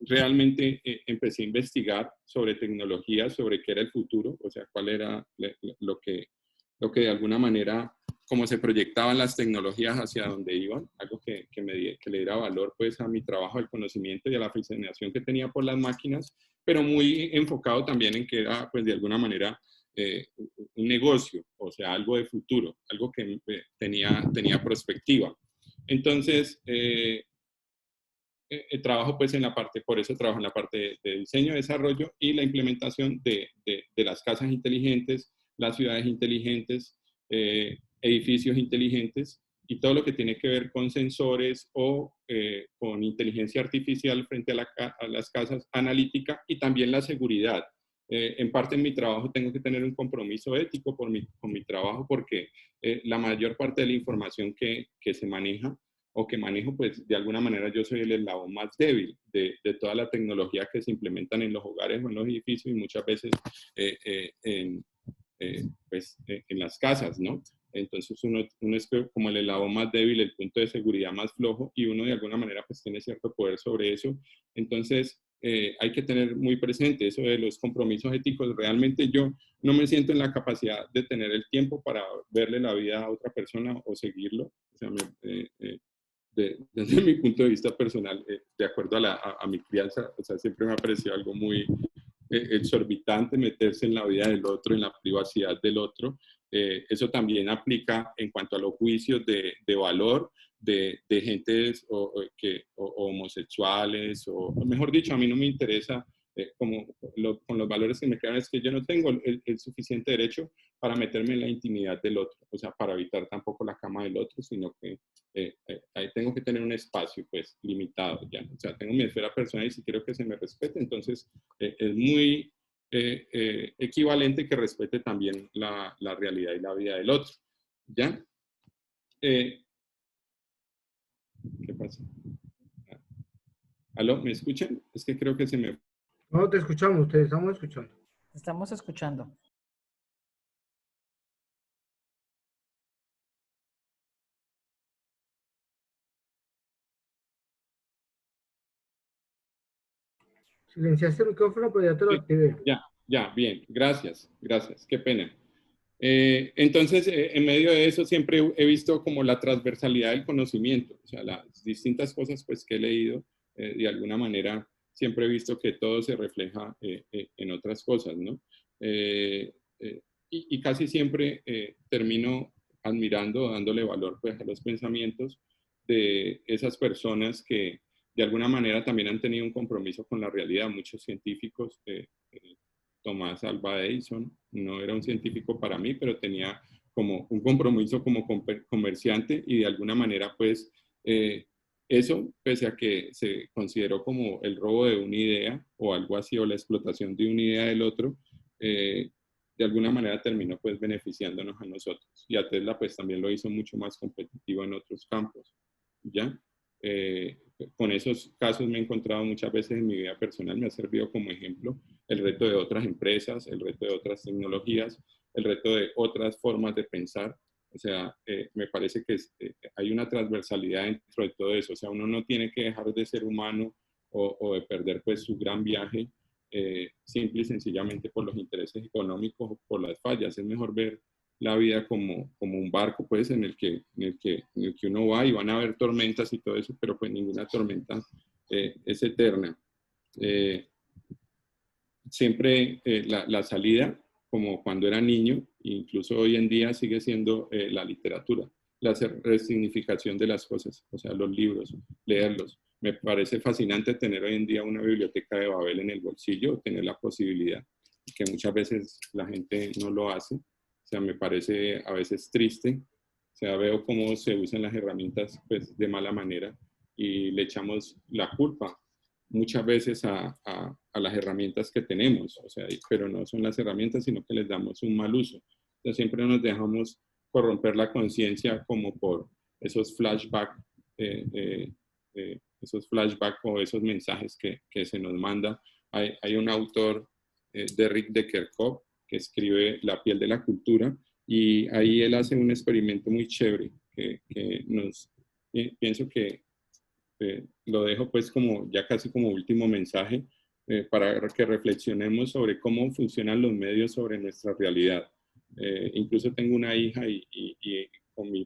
realmente empecé a investigar sobre tecnología, sobre qué era el futuro, o sea, cuál era lo que de alguna manera, cómo se proyectaban las tecnologías hacia dónde iban, algo que le diera valor pues a mi trabajo, al conocimiento y a la fascinación que tenía por las máquinas, pero muy enfocado también en que era pues de alguna manera un negocio, o sea, algo de futuro, algo que tenía perspectiva. Entonces, trabajo pues en la parte, por eso trabajo en la parte de diseño, desarrollo y la implementación de las casas inteligentes, las ciudades inteligentes, edificios inteligentes y todo lo que tiene que ver con sensores o con inteligencia artificial frente a las casas, analítica y también la seguridad. En parte en mi trabajo tengo que tener un compromiso ético con mi trabajo porque la mayor parte de la información que se maneja o que manejo, pues de alguna manera yo soy el eslabón más débil de toda la tecnología que se implementan en los hogares o en los edificios y muchas veces en las casas, ¿no? Entonces uno es como el eslabón más débil, el punto de seguridad más flojo y uno de alguna manera pues tiene cierto poder sobre eso. Entonces hay que tener muy presente eso de los compromisos éticos. Realmente yo no me siento en la capacidad de tener el tiempo para verle la vida a otra persona o seguirlo. O sea, desde mi punto de vista personal, de acuerdo a mi crianza, o sea, siempre me ha parecido algo muy exorbitante meterse en la vida del otro, en la privacidad del otro. Eso también aplica en cuanto a los juicios de valor de gentes homosexuales, o mejor dicho, a mí no me interesa con los valores que me crean, es que yo no tengo el suficiente derecho para meterme en la intimidad del otro, o sea, para evitar tampoco la cama del otro, sino que ahí tengo que tener un espacio, pues, limitado, ya, o sea, tengo mi esfera personal y si quiero que se me respete, entonces es muy equivalente que respete también la realidad y la vida del otro, ¿ya? ¿Qué pasa? ¿Aló? ¿Me escuchan? Es que creo que se me...
No, te escuchamos, te estamos escuchando.
Estamos escuchando.
Silenciaste el micrófono, pero ya te lo activé.
Ya, bien, gracias, qué pena. Entonces, en medio de eso siempre he visto como la transversalidad del conocimiento, o sea, las distintas cosas pues que he leído, de alguna manera siempre he visto que todo se refleja en otras cosas, ¿no? Y casi siempre termino admirando, dándole valor pues a los pensamientos de esas personas que de alguna manera también han tenido un compromiso con la realidad. Muchos científicos, Tomás Alva Edison, no era un científico para mí, pero tenía como un compromiso como comerciante y de alguna manera pues eso, pese a que se consideró como el robo de una idea o algo así, o la explotación de una idea del otro, de alguna manera terminó pues beneficiándonos a nosotros. Y a Tesla pues también lo hizo mucho más competitivo en otros campos, ¿ya? Con esos casos me he encontrado muchas veces en mi vida personal, me ha servido como ejemplo el reto de otras empresas, el reto de otras tecnologías, el reto de otras formas de pensar O sea, me parece que hay una transversalidad dentro de todo eso. O sea, uno no tiene que dejar de ser humano o de perder pues su gran viaje simple y sencillamente por los intereses económicos o por las fallas. Es mejor ver la vida como un barco pues en el que uno va y van a haber tormentas y todo eso, pero pues ninguna tormenta es eterna. Siempre la salida, como cuando era niño, incluso hoy en día sigue siendo la literatura, la resignificación de las cosas, o sea, los libros, leerlos. Me parece fascinante tener hoy en día una biblioteca de Babel en el bolsillo, tener la posibilidad, que muchas veces la gente no lo hace. O sea, me parece a veces triste. O sea, veo cómo se usan las herramientas pues, de mala manera y le echamos la culpa muchas veces a las herramientas que tenemos. O sea, pero no son las herramientas, sino que les damos un mal uso. Entonces, siempre nos dejamos corromper la conciencia como por esos flashbacks o esos mensajes que se nos manda. Hay un autor, Derrick de Kerkhoff, que escribe La piel de la cultura, y ahí él hace un experimento muy chévere que pienso que lo dejo pues como ya casi como último mensaje para que reflexionemos sobre cómo funcionan los medios sobre nuestra realidad. Incluso tengo una hija y con mi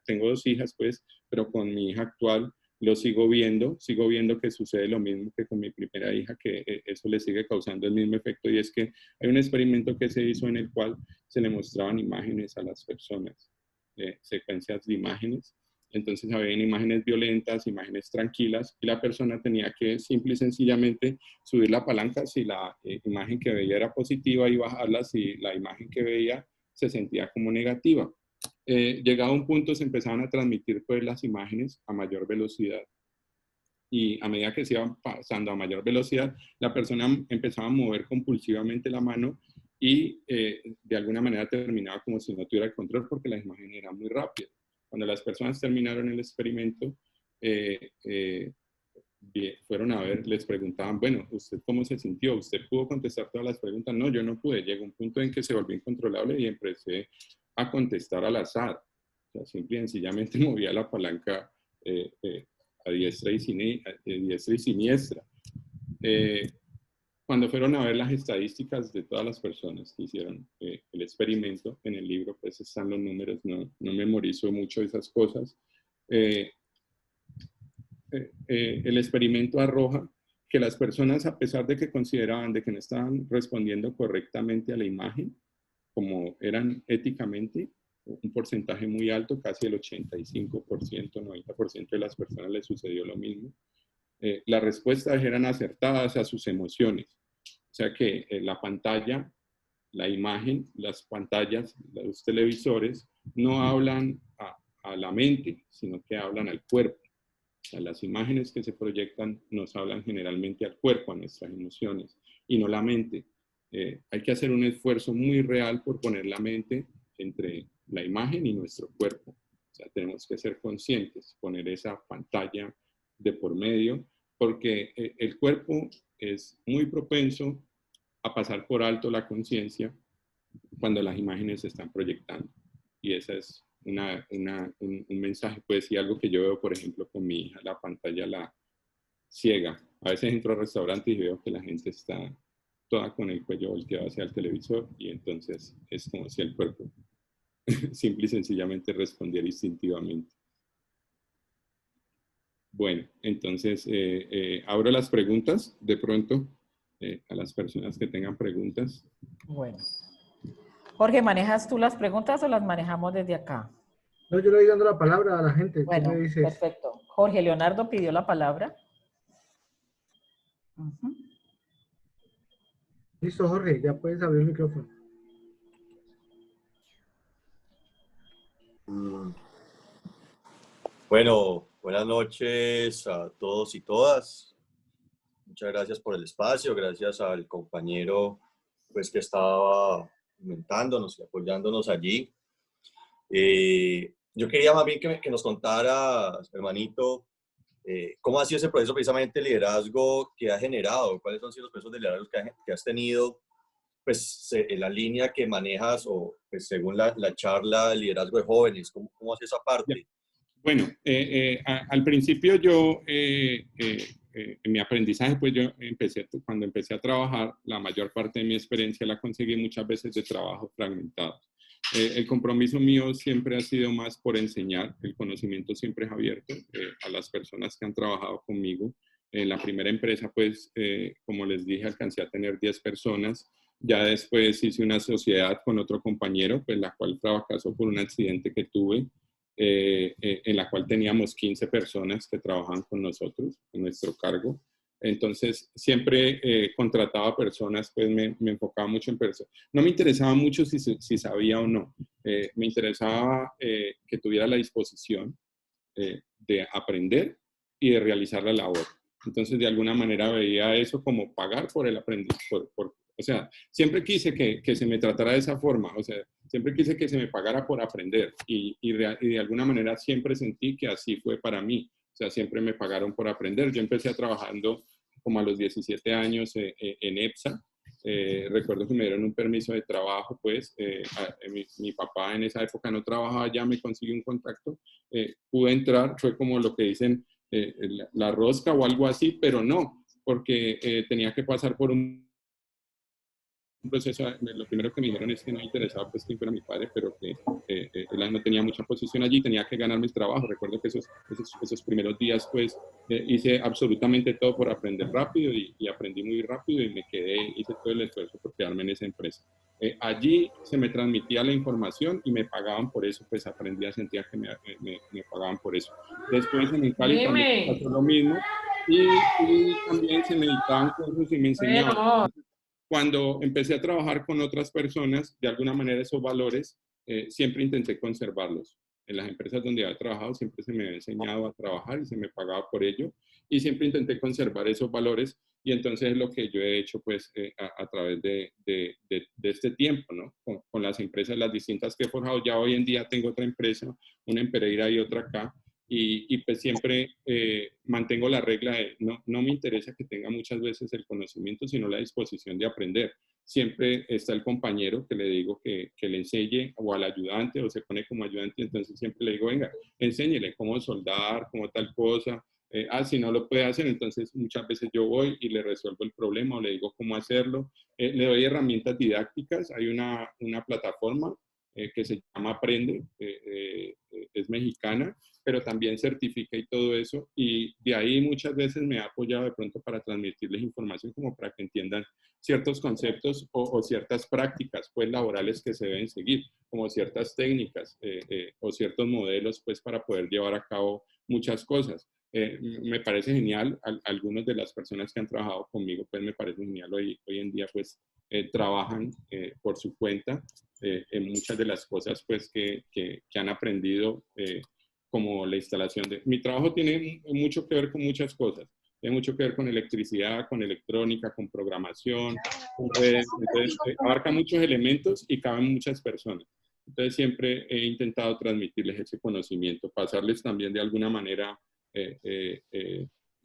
tengo 2 hijas pues, pero con mi hija actual lo sigo viendo que sucede lo mismo que con mi primera hija, que eso le sigue causando el mismo efecto, y es que hay un experimento que se hizo en el cual se le mostraban imágenes a las personas, secuencias de imágenes. Entonces habían imágenes violentas, imágenes tranquilas, y la persona tenía que simple y sencillamente subir la palanca si la imagen que veía era positiva y bajarla si la imagen que veía se sentía como negativa. Llegado a un punto se empezaban a transmitir pues, las imágenes a mayor velocidad, y a medida que se iban pasando a mayor velocidad, la persona empezaba a mover compulsivamente la mano y de alguna manera terminaba como si no tuviera el control porque la imagen era muy rápida. Cuando las personas terminaron el experimento, fueron a ver, les preguntaban, bueno, ¿usted cómo se sintió? ¿Usted pudo contestar todas las preguntas? No, yo no pude. Llegó un punto en que se volvió incontrolable y empecé a contestar al azar. O sea, simple y sencillamente movía la palanca a diestra y siniestra. Cuando fueron a ver las estadísticas de todas las personas que hicieron el experimento, en el libro pues están los números, no memorizo mucho esas cosas. El experimento arroja que las personas, a pesar de que consideraban de que no estaban respondiendo correctamente a la imagen, como eran éticamente, un porcentaje muy alto, casi el 85%, 90% de las personas les sucedió lo mismo. Las respuestas eran acertadas a sus emociones. O sea que la pantalla, la imagen, las pantallas, los televisores, no hablan a la mente, sino que hablan al cuerpo. O sea, las imágenes que se proyectan nos hablan generalmente al cuerpo, a nuestras emociones, y no la mente. Hay que hacer un esfuerzo muy real por poner la mente entre la imagen y nuestro cuerpo. O sea, tenemos que ser conscientes, poner esa pantalla de por medio, porque el cuerpo es muy propenso a pasar por alto la conciencia cuando las imágenes se están proyectando. Y esa es un mensaje, pues sí, algo que yo veo, por ejemplo, con mi hija, la pantalla la ciega. A veces entro a restaurantes y veo que la gente está toda con el cuello volteado hacia el televisor, y entonces es como si el cuerpo simple y sencillamente respondiera instintivamente. Bueno, entonces abro las preguntas de pronto a las personas que tengan preguntas.
Bueno. Jorge, ¿manejas tú las preguntas o las manejamos desde acá?
No, yo le voy dando la palabra a la gente.
Bueno,
¿Tú me dices?
perfecto. Jorge Leonardo pidió la palabra.
Listo, Jorge, ya puedes abrir el micrófono.
Bueno, buenas noches a todos y todas. Muchas gracias por el espacio, gracias al compañero pues, que estaba comentándonos y apoyándonos allí. Yo quería más bien que nos contara, hermanito, cómo ha sido ese proceso precisamente de liderazgo que ha generado, cuáles han sido los procesos de liderazgo que has tenido pues, la línea que manejas o pues, según la charla de liderazgo de jóvenes, ¿cómo hace esa parte?
Bueno, al principio yo, en mi aprendizaje, pues yo cuando empecé a trabajar, la mayor parte de mi experiencia la conseguí muchas veces de trabajo fragmentado. El compromiso mío siempre ha sido más por enseñar, el conocimiento siempre es abierto a las personas que han trabajado conmigo. En la primera empresa, pues, como les dije, alcancé a tener 10 personas. Ya después hice una sociedad con otro compañero, pues la cual fracasó por un accidente que tuve. En la cual teníamos 15 personas que trabajaban con nosotros, en nuestro cargo. Entonces, siempre contrataba personas, pues me enfocaba mucho en personas. No me interesaba mucho si sabía o no. Me interesaba que tuviera la disposición de aprender y de realizar la labor. Entonces, de alguna manera veía eso como pagar por el aprendizaje. O sea, siempre quise que se me tratara de esa forma. O sea, siempre quise que se me pagara por aprender. Y de alguna manera siempre sentí que así fue para mí. O sea, siempre me pagaron por aprender. Yo empecé trabajando como a los 17 años en EPSA. Recuerdo que me dieron un permiso de trabajo, pues mi papá en esa época no trabajaba, ya me consiguió un contacto, pude entrar, fue como lo que dicen la rosca o algo así, pero no, porque tenía que pasar por un proceso. Lo primero que me dijeron es que no me interesaba pues quién fuera mi padre, pero que él no tenía mucha posición allí, tenía que ganar mis trabajos. Recuerdo que esos primeros días pues hice absolutamente todo por aprender rápido y aprendí muy rápido y me quedé, hice todo el esfuerzo por quedarme en esa empresa. Allí se me transmitía la información y me pagaban por eso, pues aprendí, sentía que me pagaban por eso. Después en el Cali también pasó lo mismo y también se me dictaban cursos y me enseñaban. Cuando empecé a trabajar con otras personas, de alguna manera esos valores siempre intenté conservarlos. En las empresas donde había trabajado siempre se me había enseñado a trabajar y se me pagaba por ello. Y siempre intenté conservar esos valores y entonces es lo que yo he hecho pues a través de este tiempo, ¿no? Con las empresas, las distintas que he forjado. Ya hoy en día tengo otra empresa, una en Pereira y otra acá. Y pues siempre mantengo la regla de no me interesa que tenga muchas veces el conocimiento, sino la disposición de aprender. Siempre está el compañero que le digo que le enseñe, o al ayudante, o se pone como ayudante, entonces siempre le digo, venga, enséñele cómo soldar, cómo tal cosa. Si no lo puede hacer, entonces muchas veces yo voy y le resuelvo el problema o le digo cómo hacerlo. Le doy herramientas didácticas. Hay una plataforma que se llama Aprende, es mexicana, pero también certifica y todo eso, y de ahí muchas veces me ha apoyado de pronto para transmitirles información como para que entiendan ciertos conceptos o ciertas prácticas pues laborales que se deben seguir, como ciertas técnicas o ciertos modelos pues para poder llevar a cabo muchas cosas. Me parece genial, algunas de las personas que han trabajado conmigo pues me parece genial hoy en día pues trabajan por su cuenta en muchas de las cosas pues que han aprendido, como la instalación de... Mi trabajo tiene mucho que ver con muchas cosas. Tiene mucho que ver con electricidad, con electrónica, con programación, con redes. Entonces, abarca muchos elementos y caben muchas personas. Entonces, siempre he intentado transmitirles ese conocimiento, pasarles también de alguna manera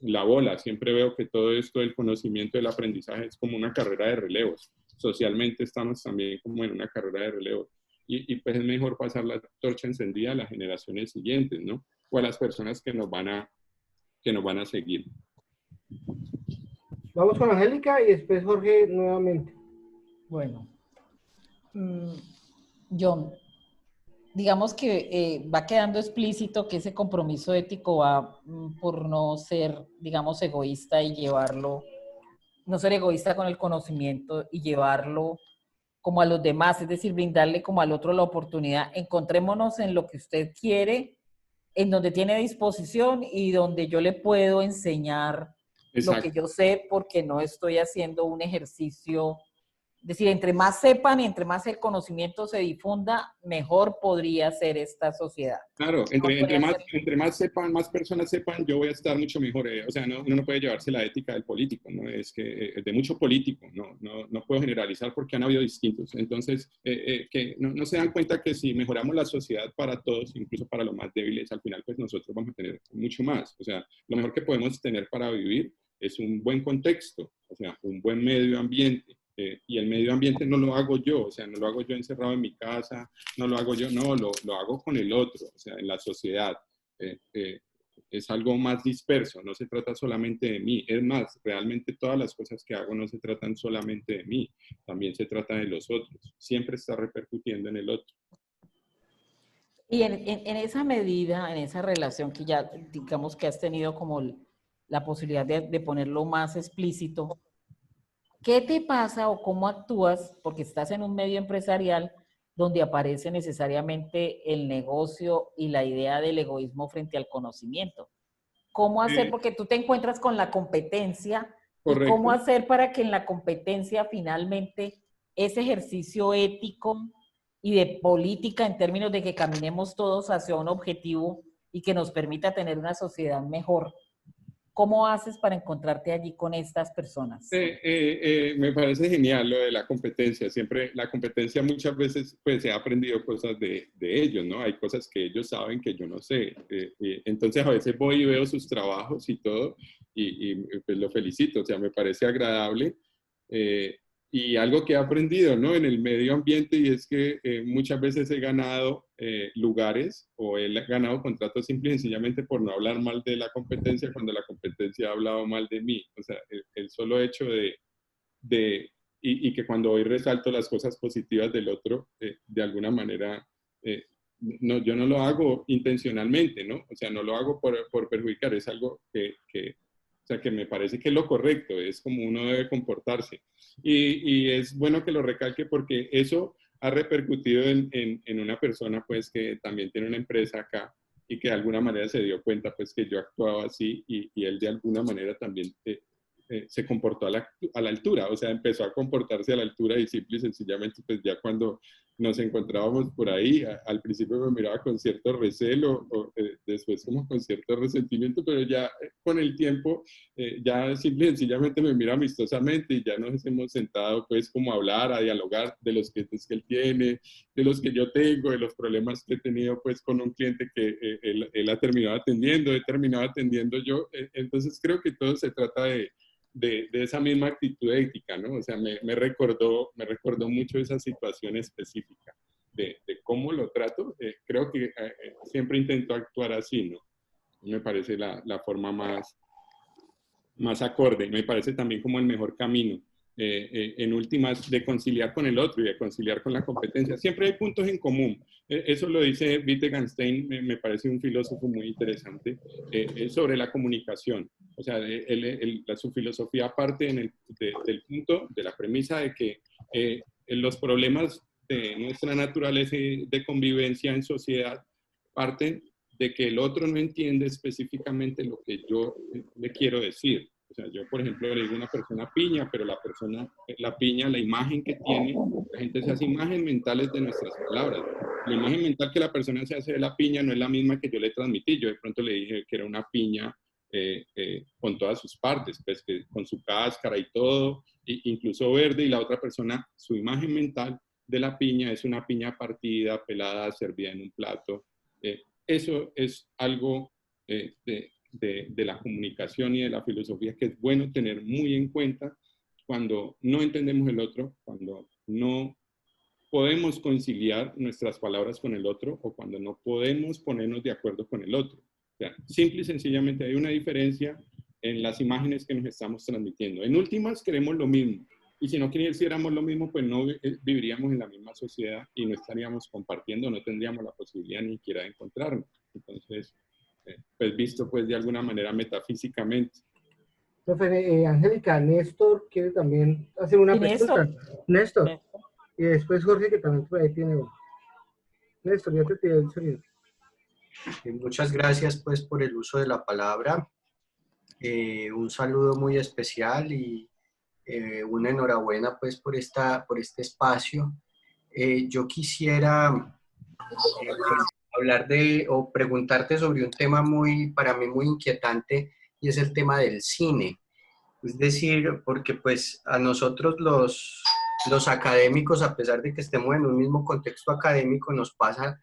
la bola. Siempre veo que todo esto del conocimiento, del aprendizaje, es como una carrera de relevos. Socialmente estamos también como en una carrera de relevos. Y pues es mejor pasar la torcha encendida a las generaciones siguientes, ¿no? O a las personas que nos van a seguir.
Vamos con Angélica y después Jorge nuevamente.
Bueno, John, digamos que va quedando explícito que ese compromiso ético va por no ser, digamos, egoísta y llevarlo, no ser egoísta con el conocimiento y llevarlo como a los demás, es decir, brindarle como al otro la oportunidad. Encontrémonos en lo que usted quiere, en donde tiene disposición y donde yo le puedo enseñar lo que yo sé, porque no estoy haciendo un ejercicio. Es decir, entre más sepan y entre más el conocimiento se difunda, mejor podría ser esta sociedad.
Claro, entre más sepan, más personas sepan, yo voy a estar mucho mejor. O sea, uno no puede llevarse la ética del político, ¿no? Es que de mucho político, no puedo generalizar porque han habido distintos. Entonces, que no se dan cuenta que si mejoramos la sociedad para todos, incluso para los más débiles, al final pues nosotros vamos a tener mucho más. O sea, lo mejor que podemos tener para vivir es un buen contexto, o sea, un buen medio ambiente, Y el medio ambiente no lo hago yo, o sea, no lo hago yo encerrado en mi casa, no lo hago yo, no, lo hago con el otro, o sea, en la sociedad. Es algo más disperso, no se trata solamente de mí. Es más, realmente todas las cosas que hago no se tratan solamente de mí, también se trata de los otros. Siempre está repercutiendo en el otro.
Y en esa medida, en esa relación que ya, digamos que has tenido como la posibilidad de ponerlo más explícito, ¿qué te pasa o cómo actúas? Porque estás en un medio empresarial donde aparece necesariamente el negocio y la idea del egoísmo frente al conocimiento. ¿Cómo hacer? Porque tú te encuentras con la competencia.
Correcto.
¿Y cómo hacer para que en la competencia finalmente ese ejercicio ético y de política en términos de que caminemos todos hacia un objetivo y que nos permita tener una sociedad mejor? ¿Cómo haces para encontrarte allí con estas personas?
Me parece genial lo de la competencia. Siempre la competencia muchas veces pues he aprendido cosas de ellos, ¿no? Hay cosas que ellos saben que yo no sé. Entonces a veces voy y veo sus trabajos y todo y pues lo felicito. O sea, me parece agradable. Y algo que he aprendido, ¿no? En el medio ambiente y es que muchas veces he ganado lugares o he ganado contratos simple y sencillamente por no hablar mal de la competencia cuando la competencia ha hablado mal de mí. O sea, el solo hecho y que cuando hoy resalto las cosas positivas del otro, de alguna manera, no, yo no lo hago intencionalmente, ¿no? O sea, no lo hago por perjudicar, es algo o sea, que me parece que es lo correcto, es como uno debe comportarse. Y es bueno que lo recalque porque eso ha repercutido en una persona pues que también tiene una empresa acá y que de alguna manera se dio cuenta pues que yo actuaba así y él de alguna manera también se comportó a la altura, o sea, empezó a comportarse a la altura y simple y sencillamente pues ya cuando nos encontrábamos por ahí, al principio me miraba con cierto recelo, después como con cierto resentimiento, pero ya con el tiempo ya simple y sencillamente me mira amistosamente y ya nos hemos sentado pues como a hablar, a dialogar de los clientes que él tiene, de los que yo tengo, de los problemas que he tenido pues con un cliente que él ha terminado atendiendo, he terminado atendiendo yo, entonces creo que todo se trata de esa misma actitud ética, ¿no? O sea, me recordó mucho esa situación específica de cómo lo trato. Creo que siempre intento actuar así, ¿no? Me parece la forma más acorde, me parece también como el mejor camino. En últimas, de conciliar con el otro y de conciliar con la competencia. Siempre hay puntos en común. Eso lo dice Wittgenstein, me parece un filósofo muy interesante, sobre la comunicación. O sea, su filosofía parte del punto, de la premisa de que los problemas de nuestra naturaleza y de convivencia en sociedad parten de que el otro no entiende específicamente lo que yo le quiero decir. O sea, yo, por ejemplo, le digo a una persona piña, pero la piña, la imagen que tiene, la gente se hace imágenes mentales de nuestras palabras. La imagen mental que la persona se hace de la piña no es la misma que yo le transmití. Yo de pronto le dije que era una piña con todas sus partes, pues que con su cáscara y todo, incluso verde, y la otra persona, su imagen mental de la piña es una piña partida, pelada, servida en un plato. Eso es algo de la comunicación y de la filosofía que es bueno tener muy en cuenta cuando no entendemos el otro, cuando no podemos conciliar nuestras palabras con el otro o cuando no podemos ponernos de acuerdo con el otro. O sea, simple y sencillamente hay una diferencia en las imágenes que nos estamos transmitiendo. En últimas queremos lo mismo. Y si no quisiéramos lo mismo, pues no viviríamos en la misma sociedad y no estaríamos compartiendo, no tendríamos la posibilidad ni siquiera de encontrarnos. Entonces, pues visto pues de alguna manera metafísicamente.
Profe, Angélica, Néstor quiere también hacer una pregunta. Néstor. Y después Jorge, que también por ahí tiene uno. Néstor, ya te pido el sonido.
Muchas gracias pues por el uso de la palabra. Un saludo muy especial y una enhorabuena pues por este espacio. Yo quisiera hablar o preguntarte sobre un tema para mí muy inquietante y es el tema del cine. Es decir, porque pues a nosotros los académicos, a pesar de que estemos en un mismo contexto académico, nos pasa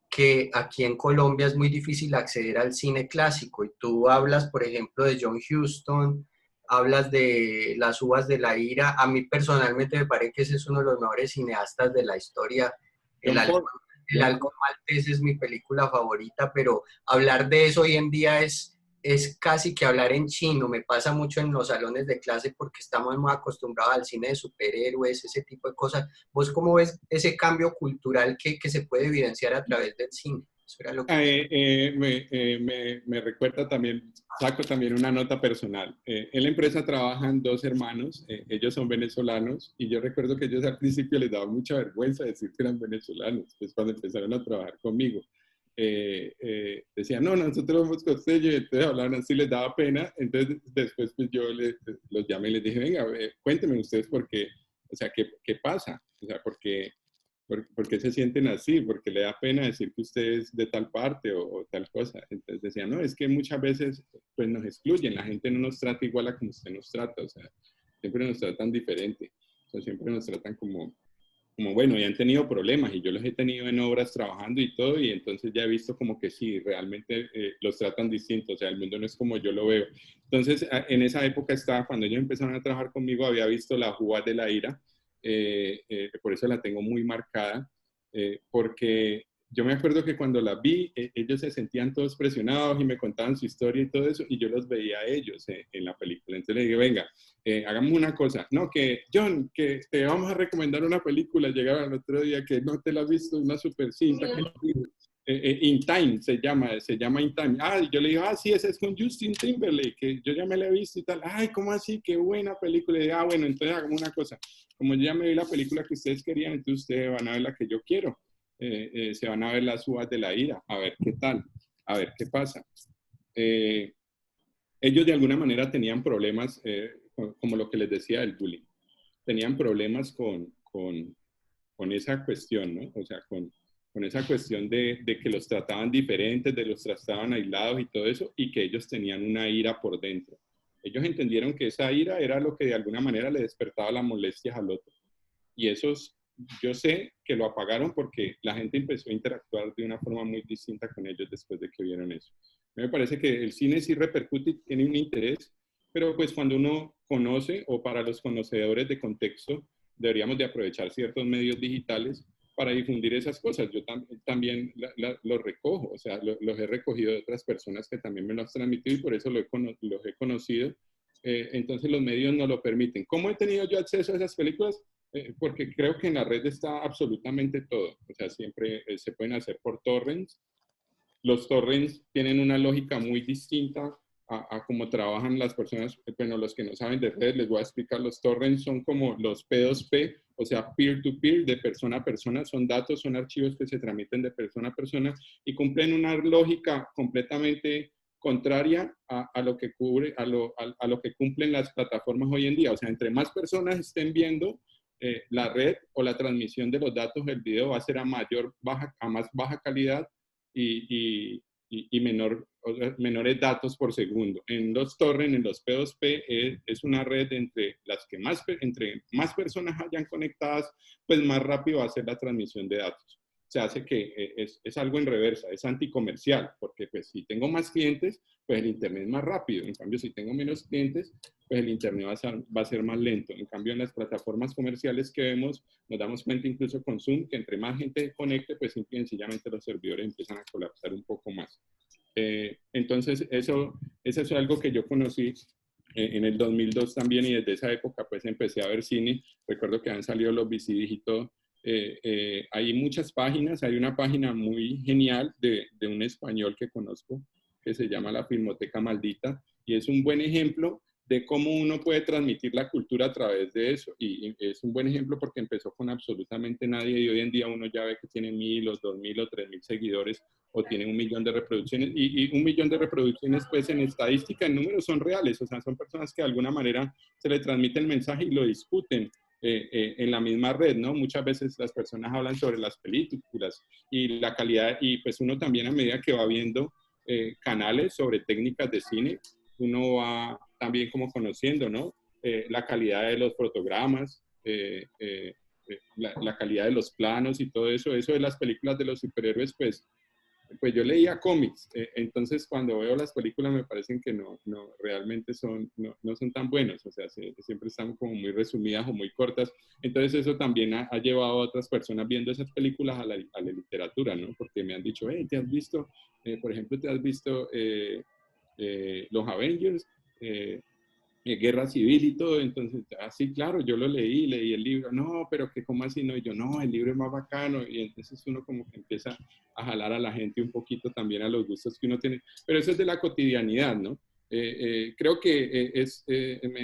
que aquí en Colombia es muy difícil acceder al cine clásico. Y tú hablas, por ejemplo, de John Huston, hablas de Las uvas de la ira. A mí personalmente me parece que ese es uno de los mejores cineastas de la historia. El halcón maltés es mi película favorita, pero hablar de eso hoy en día es casi que hablar en chino. Me pasa mucho en los salones de clase porque estamos muy acostumbrados al cine de superhéroes, ese tipo de cosas. ¿Vos cómo ves ese cambio cultural que se puede evidenciar a través del cine? Eso era lo que...
me recuerda también, saco también una nota personal. En la empresa trabajan dos hermanos, ellos son venezolanos, y yo recuerdo que ellos al principio les daba mucha vergüenza decir que eran venezolanos, pues cuando empezaron a trabajar conmigo. Decían, no, nosotros somos costeños, y entonces hablaban así, les daba pena. Entonces después pues yo los llamé y les dije, venga, cuéntenme ustedes por qué, o sea, qué pasa, o sea, ¿por qué se sienten así? ¿Porque le da pena decir que usted es de tal parte o tal cosa? Entonces decían, no, es que muchas veces pues nos excluyen, la gente no nos trata igual a como usted nos trata, o sea, siempre nos tratan diferente, o sea, siempre nos tratan como bueno, y han tenido problemas, y yo los he tenido en obras trabajando y todo, y entonces ya he visto como que sí, realmente los tratan distintos, o sea, el mundo no es como yo lo veo. Entonces, en esa época cuando ellos empezaron a trabajar conmigo, había visto Las uvas de la ira, por eso la tengo muy marcada, porque yo me acuerdo que cuando la vi, ellos se sentían todos presionados y me contaban su historia y todo eso, y yo los veía a ellos en la película. Entonces le dije, venga, hagamos una cosa. No, que John, que te vamos a recomendar una película. Llegaba el otro día que no te la has visto, una super cinta. In Time se llama In Time. Y yo le digo, sí, esa es con Justin Timberlake, que yo ya me la he visto y tal. Ay, ¿cómo así? Qué buena película. Y digo, bueno, entonces hagamos una cosa. Como yo ya me vi la película que ustedes querían, entonces ustedes van a ver la que yo quiero. Se van a ver Las uvas de la ira, a ver qué tal, a ver qué pasa. Ellos de alguna manera tenían problemas, como lo que les decía del bullying, tenían problemas con esa cuestión, ¿no? O sea, con esa cuestión de que los trataban diferentes, de los trataban aislados y todo eso, y que ellos tenían una ira por dentro. Ellos entendieron que esa ira era lo que de alguna manera le despertaba las molestias al otro. Y esos, yo sé que lo apagaron porque la gente empezó a interactuar de una forma muy distinta con ellos después de que vieron eso. Me parece que el cine sí repercute y tiene un interés, pero pues cuando uno conoce, o para los conocedores de contexto, deberíamos de aprovechar ciertos medios digitales para difundir esas cosas. Yo también los recojo, o sea, los he recogido de otras personas que también me lo han transmitido y por eso los he conocido. Entonces los medios no lo permiten. ¿Cómo he tenido yo acceso a esas películas? Porque creo que en la red está absolutamente todo. O sea, siempre se pueden hacer por torrents. Los torrents tienen una lógica muy distinta a cómo trabajan las personas. Bueno, los que no saben de red, les voy a explicar. Los torrents son como los P2P, o sea, peer-to-peer, de persona a persona. Son datos, son archivos que se transmiten de persona a persona y cumplen una lógica completamente contraria a lo que cubre, a lo que cumplen las plataformas hoy en día. O sea, entre más personas estén viendo, la red o la transmisión de los datos del video va a ser a más baja calidad y menores datos por segundo. En los torrents, en los P2P, es una red entre más personas hayan conectadas, pues más rápido va a ser la transmisión de datos. Se hace que es algo en reversa, es anticomercial, porque pues si tengo más clientes, pues el internet es más rápido. En cambio, si tengo menos clientes, pues el internet va a ser más lento. En cambio, en las plataformas comerciales que vemos, nos damos cuenta incluso con Zoom, que entre más gente conecte, pues sencillamente los servidores empiezan a colapsar un poco más. Entonces, eso es algo que yo conocí en el 2002 también, y desde esa época pues empecé a ver cine. Recuerdo que han salido los VCDs y todo. Hay muchas páginas, hay una página muy genial de un español que conozco que se llama La Filmoteca Maldita, y es un buen ejemplo de cómo uno puede transmitir la cultura a través de eso, y es un buen ejemplo porque empezó con absolutamente nadie y hoy en día uno ya ve que tiene 1000 o 2000 o 3000 seguidores o tiene 1 millón de reproducciones, y 1 millón de reproducciones pues en estadística, en números son reales, o sea, son personas que de alguna manera se le transmite el mensaje y lo discuten. En la misma red, ¿no? Muchas veces las personas hablan sobre las películas y la calidad, y pues uno también a medida que va viendo canales sobre técnicas de cine, uno va también como conociendo, ¿no? La calidad de los fotogramas, la calidad de los planos y todo eso. Eso de las películas de los superhéroes, pues pues yo leía cómics, entonces cuando veo las películas me parecen que realmente no son tan buenos, o sea, siempre están como muy resumidas o muy cortas, entonces eso también ha llevado a otras personas viendo esas películas a la literatura, ¿no? Porque me han dicho, ¿te has visto, por ejemplo, te has visto los Avengers? Guerra Civil y todo, entonces, sí, claro, yo lo leí el libro, no, pero que ¿cómo así? No, y yo, no, el libro es más bacano, y entonces uno como que empieza a jalar a la gente un poquito también a los gustos que uno tiene, pero eso es de la cotidianidad, ¿no? Creo que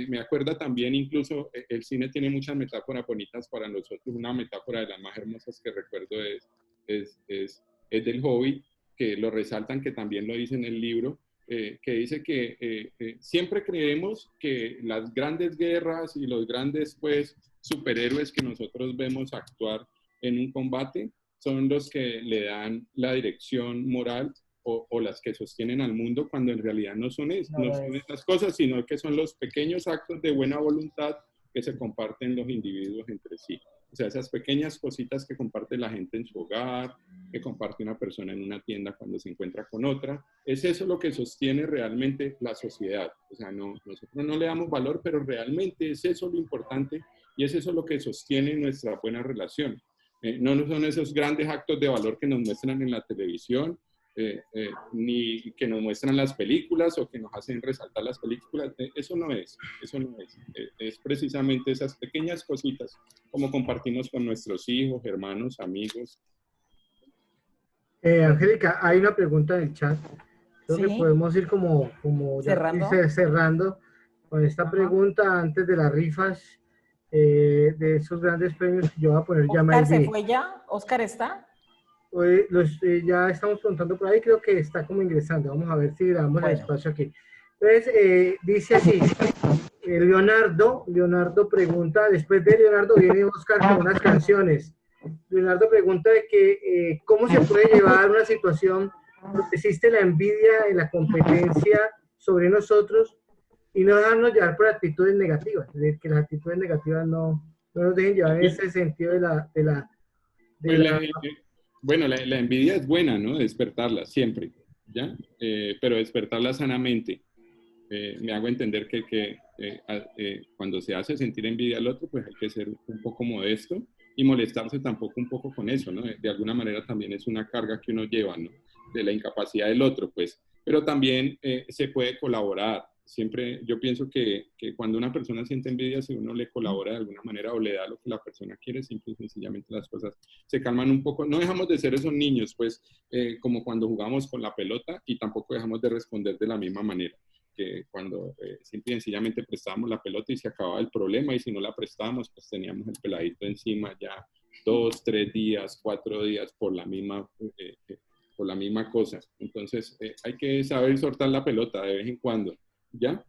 me acuerda también, incluso, el cine tiene muchas metáforas bonitas para nosotros, una metáfora de las más hermosas que recuerdo es del Hobbit, que lo resaltan, que también lo dice en el libro, que dice que siempre creemos que las grandes guerras y los grandes pues, superhéroes que nosotros vemos actuar en un combate son los que le dan la dirección moral o las que sostienen al mundo, cuando en realidad no son esas cosas, sino que son los pequeños actos de buena voluntad que se comparten los individuos entre sí. O sea, esas pequeñas cositas que comparte la gente en su hogar, que comparte una persona en una tienda cuando se encuentra con otra, es eso lo que sostiene realmente la sociedad. O sea, nosotros no le damos valor, pero realmente es eso lo importante y es eso lo que sostiene nuestra buena relación. No son esos grandes actos de valor que nos muestran en la televisión, ni que nos muestran las películas o que nos hacen resaltar las películas, eso no es, es precisamente esas pequeñas cositas como compartimos con nuestros hijos, hermanos, amigos.
Angélica, hay una pregunta en el chat, creo que podemos ir como cerrando con esta pregunta antes de las rifas de esos grandes premios que yo voy a poner ya.
¿Oscar se fue ya? ¿Oscar está?
Ya estamos preguntando por ahí, creo que está como ingresando. Vamos a ver si le damos el espacio aquí. Entonces, dice así, Leonardo pregunta, después de Leonardo viene Oscar con unas canciones. Leonardo pregunta de que cómo se puede llevar una situación donde existe la envidia y la competencia sobre nosotros y no dejarnos llevar por actitudes negativas, es decir, que las actitudes negativas no nos dejen llevar en ese sentido
Bueno, la envidia es buena, ¿no? Despertarla siempre, ¿ya? Pero despertarla sanamente. Me hago entender que cuando se hace sentir envidia al otro, pues hay que ser un poco modesto y molestarse tampoco un poco con eso, ¿no? De alguna manera también es una carga que uno lleva, ¿no? De la incapacidad del otro, pues. Pero también se puede colaborar. Siempre yo pienso que cuando una persona siente envidia, si uno le colabora de alguna manera o le da lo que la persona quiere, simple y sencillamente las cosas se calman un poco. No dejamos de ser esos niños, pues, como cuando jugamos con la pelota, y tampoco dejamos de responder de la misma manera que cuando simple y sencillamente prestábamos la pelota y se acababa el problema, y si no la prestábamos, pues teníamos el peladito encima ya 2, 3 días, 4 días por la misma cosa. Entonces, hay que saber soltar la pelota de vez en cuando. ¿Ya?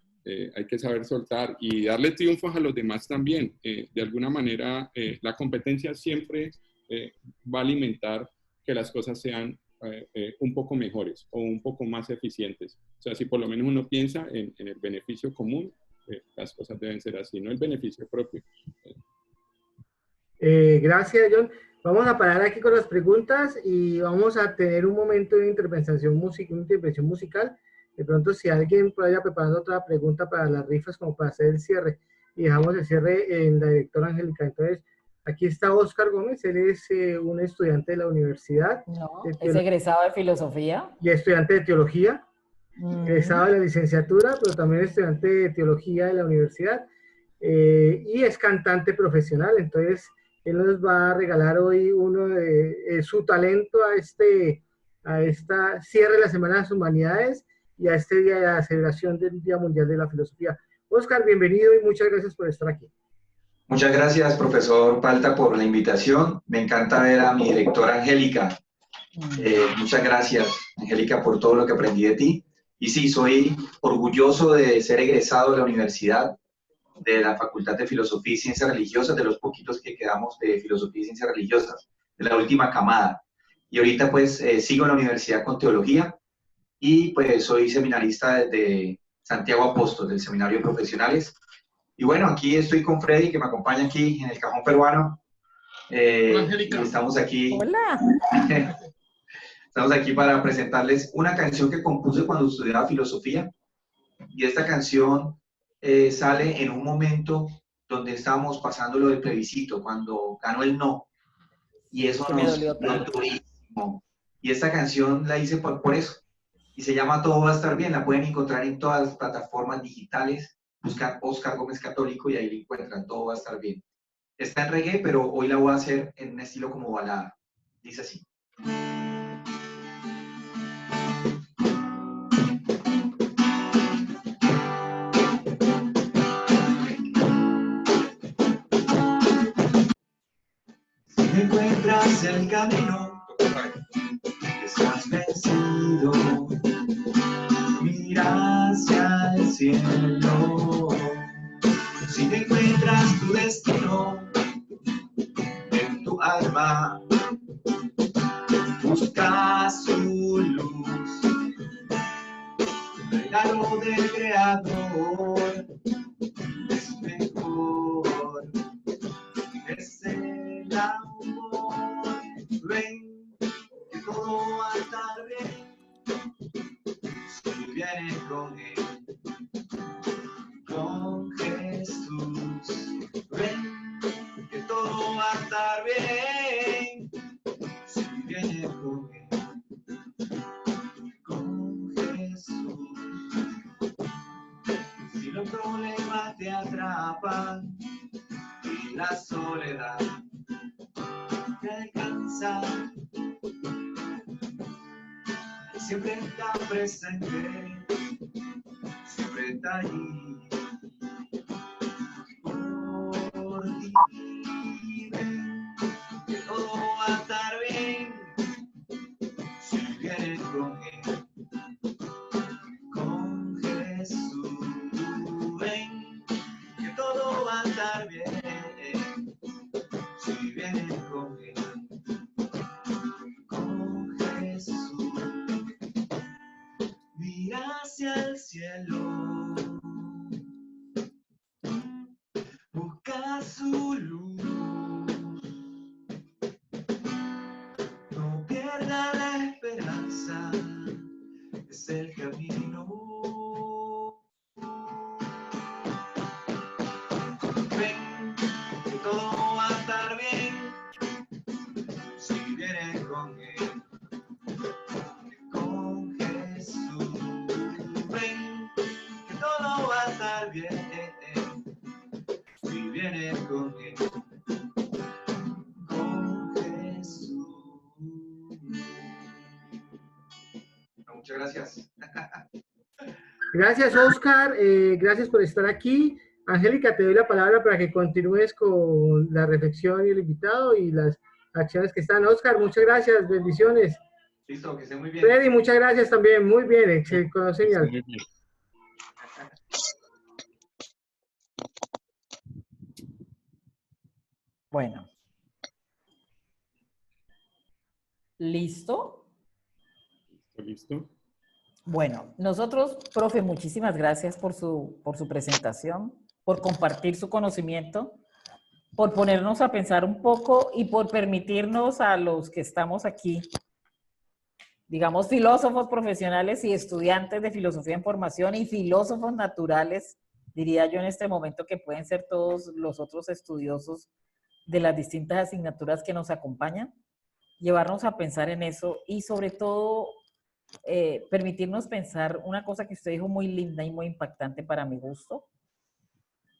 Hay que saber soltar y darle triunfos a los demás también. De alguna manera, la competencia siempre va a alimentar que las cosas sean un poco mejores o un poco más eficientes. O sea, si por lo menos uno piensa en el beneficio común, las cosas deben ser así, no el beneficio propio.
Gracias, John. Vamos a parar aquí con las preguntas y vamos a tener un momento de intervención musical. De pronto, si alguien vaya preparando otra pregunta para las rifas, como para hacer el cierre, y dejamos el cierre en la directora Angélica. Entonces, aquí está Oscar Gómez, él es un estudiante de la universidad.
No, es egresado de filosofía.
Y estudiante de teología, egresado de la licenciatura, pero también estudiante de teología de la universidad, y es cantante profesional. Entonces, él nos va a regalar hoy uno de su talento a esta cierre de la Semana de las Humanidades y a este día de la celebración del Día Mundial de la Filosofía. Oscar, bienvenido y muchas gracias por estar aquí.
Muchas gracias, profesor Palta, por la invitación. Me encanta ver a mi directora Angélica. Muchas gracias, Angélica, por todo lo que aprendí de ti. Y sí, soy orgulloso de ser egresado de la universidad, de la Facultad de Filosofía y Ciencias Religiosas, de los poquitos que quedamos de Filosofía y Ciencias Religiosas, de la última camada. Y ahorita pues sigo en la universidad con teología y pues soy seminarista de Santiago Apóstol, del Seminario de Profesionales. Y bueno, aquí estoy con Freddy, que me acompaña aquí en el cajón peruano.
Hola, Angélica.
Y estamos aquí.
Hola.
Estamos aquí para presentarles una canción que compuse cuando estudiaba filosofía. Y esta canción sale en un momento donde estábamos pasando lo del plebiscito, cuando ganó el no. Y eso
Que me
nos
dolió
dio
tanto.
durísimo. Y esta canción la hice por eso. Y se llama Todo va a estar bien. La pueden encontrar en todas las plataformas digitales. Buscan Oscar Gómez Católico y ahí la encuentran. Todo va a estar bien. Está en reggae, pero hoy la voy a hacer en un estilo como balada. Dice así. Si me encuentras el camino, estás vencido, mira hacia el cielo. Si te encuentras tu destino en tu alma, busca su luz, regalo del Creador, es mejor, es el amor. Ven, que todo va a estar bien, si vienes con Jesús. Ven, que todo va a estar bien, si vienes con Jesús. Si los problemas te atrapan y la soledad te alcanza, siempre está presente, siempre está allí por ti. Ven, que todo va a estar bien, si vienes con Jesús. Ven, que todo va a estar bien, si vienes con Jesús. Mira hacia el cielo, busca su luz, no pierda la esperanza, es el camino. Ven, que todo va a estar bien, si vienes con Jesús. Ven, que todo va a estar bien, si vienes con Jesús. Muchas gracias.
Gracias, Oscar. Gracias por estar aquí. Angélica, te doy la palabra para que continúes con la reflexión y el invitado y las acciones que están. Oscar, muchas gracias. Bendiciones.
Listo, que esté muy bien.
Freddy, muchas gracias también. Muy bien, excelente, con señal.
Muy bien.
Bueno. ¿Listo?
¿Listo?
Bueno, nosotros, profe, muchísimas gracias por su presentación, por compartir su conocimiento, por ponernos a pensar un poco y por permitirnos a los que estamos aquí, digamos, filósofos profesionales y estudiantes de filosofía en formación y filósofos naturales, diría yo en este momento que pueden ser todos los otros estudiosos de las distintas asignaturas que nos acompañan, llevarnos a pensar en eso y sobre todo permitirnos pensar una cosa que usted dijo muy linda y muy impactante para mi gusto,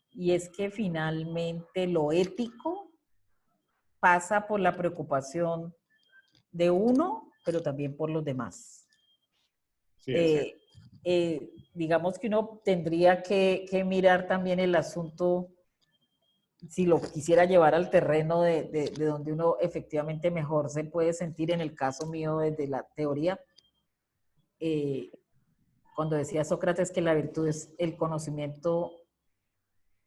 y es que finalmente lo ético pasa por la preocupación de uno, pero también por los demás.
Sí,
Digamos que uno tendría que mirar también el asunto, si lo quisiera llevar al terreno de donde uno efectivamente mejor se puede sentir, en el caso mío desde la teoría, cuando decía Sócrates que la virtud es el conocimiento,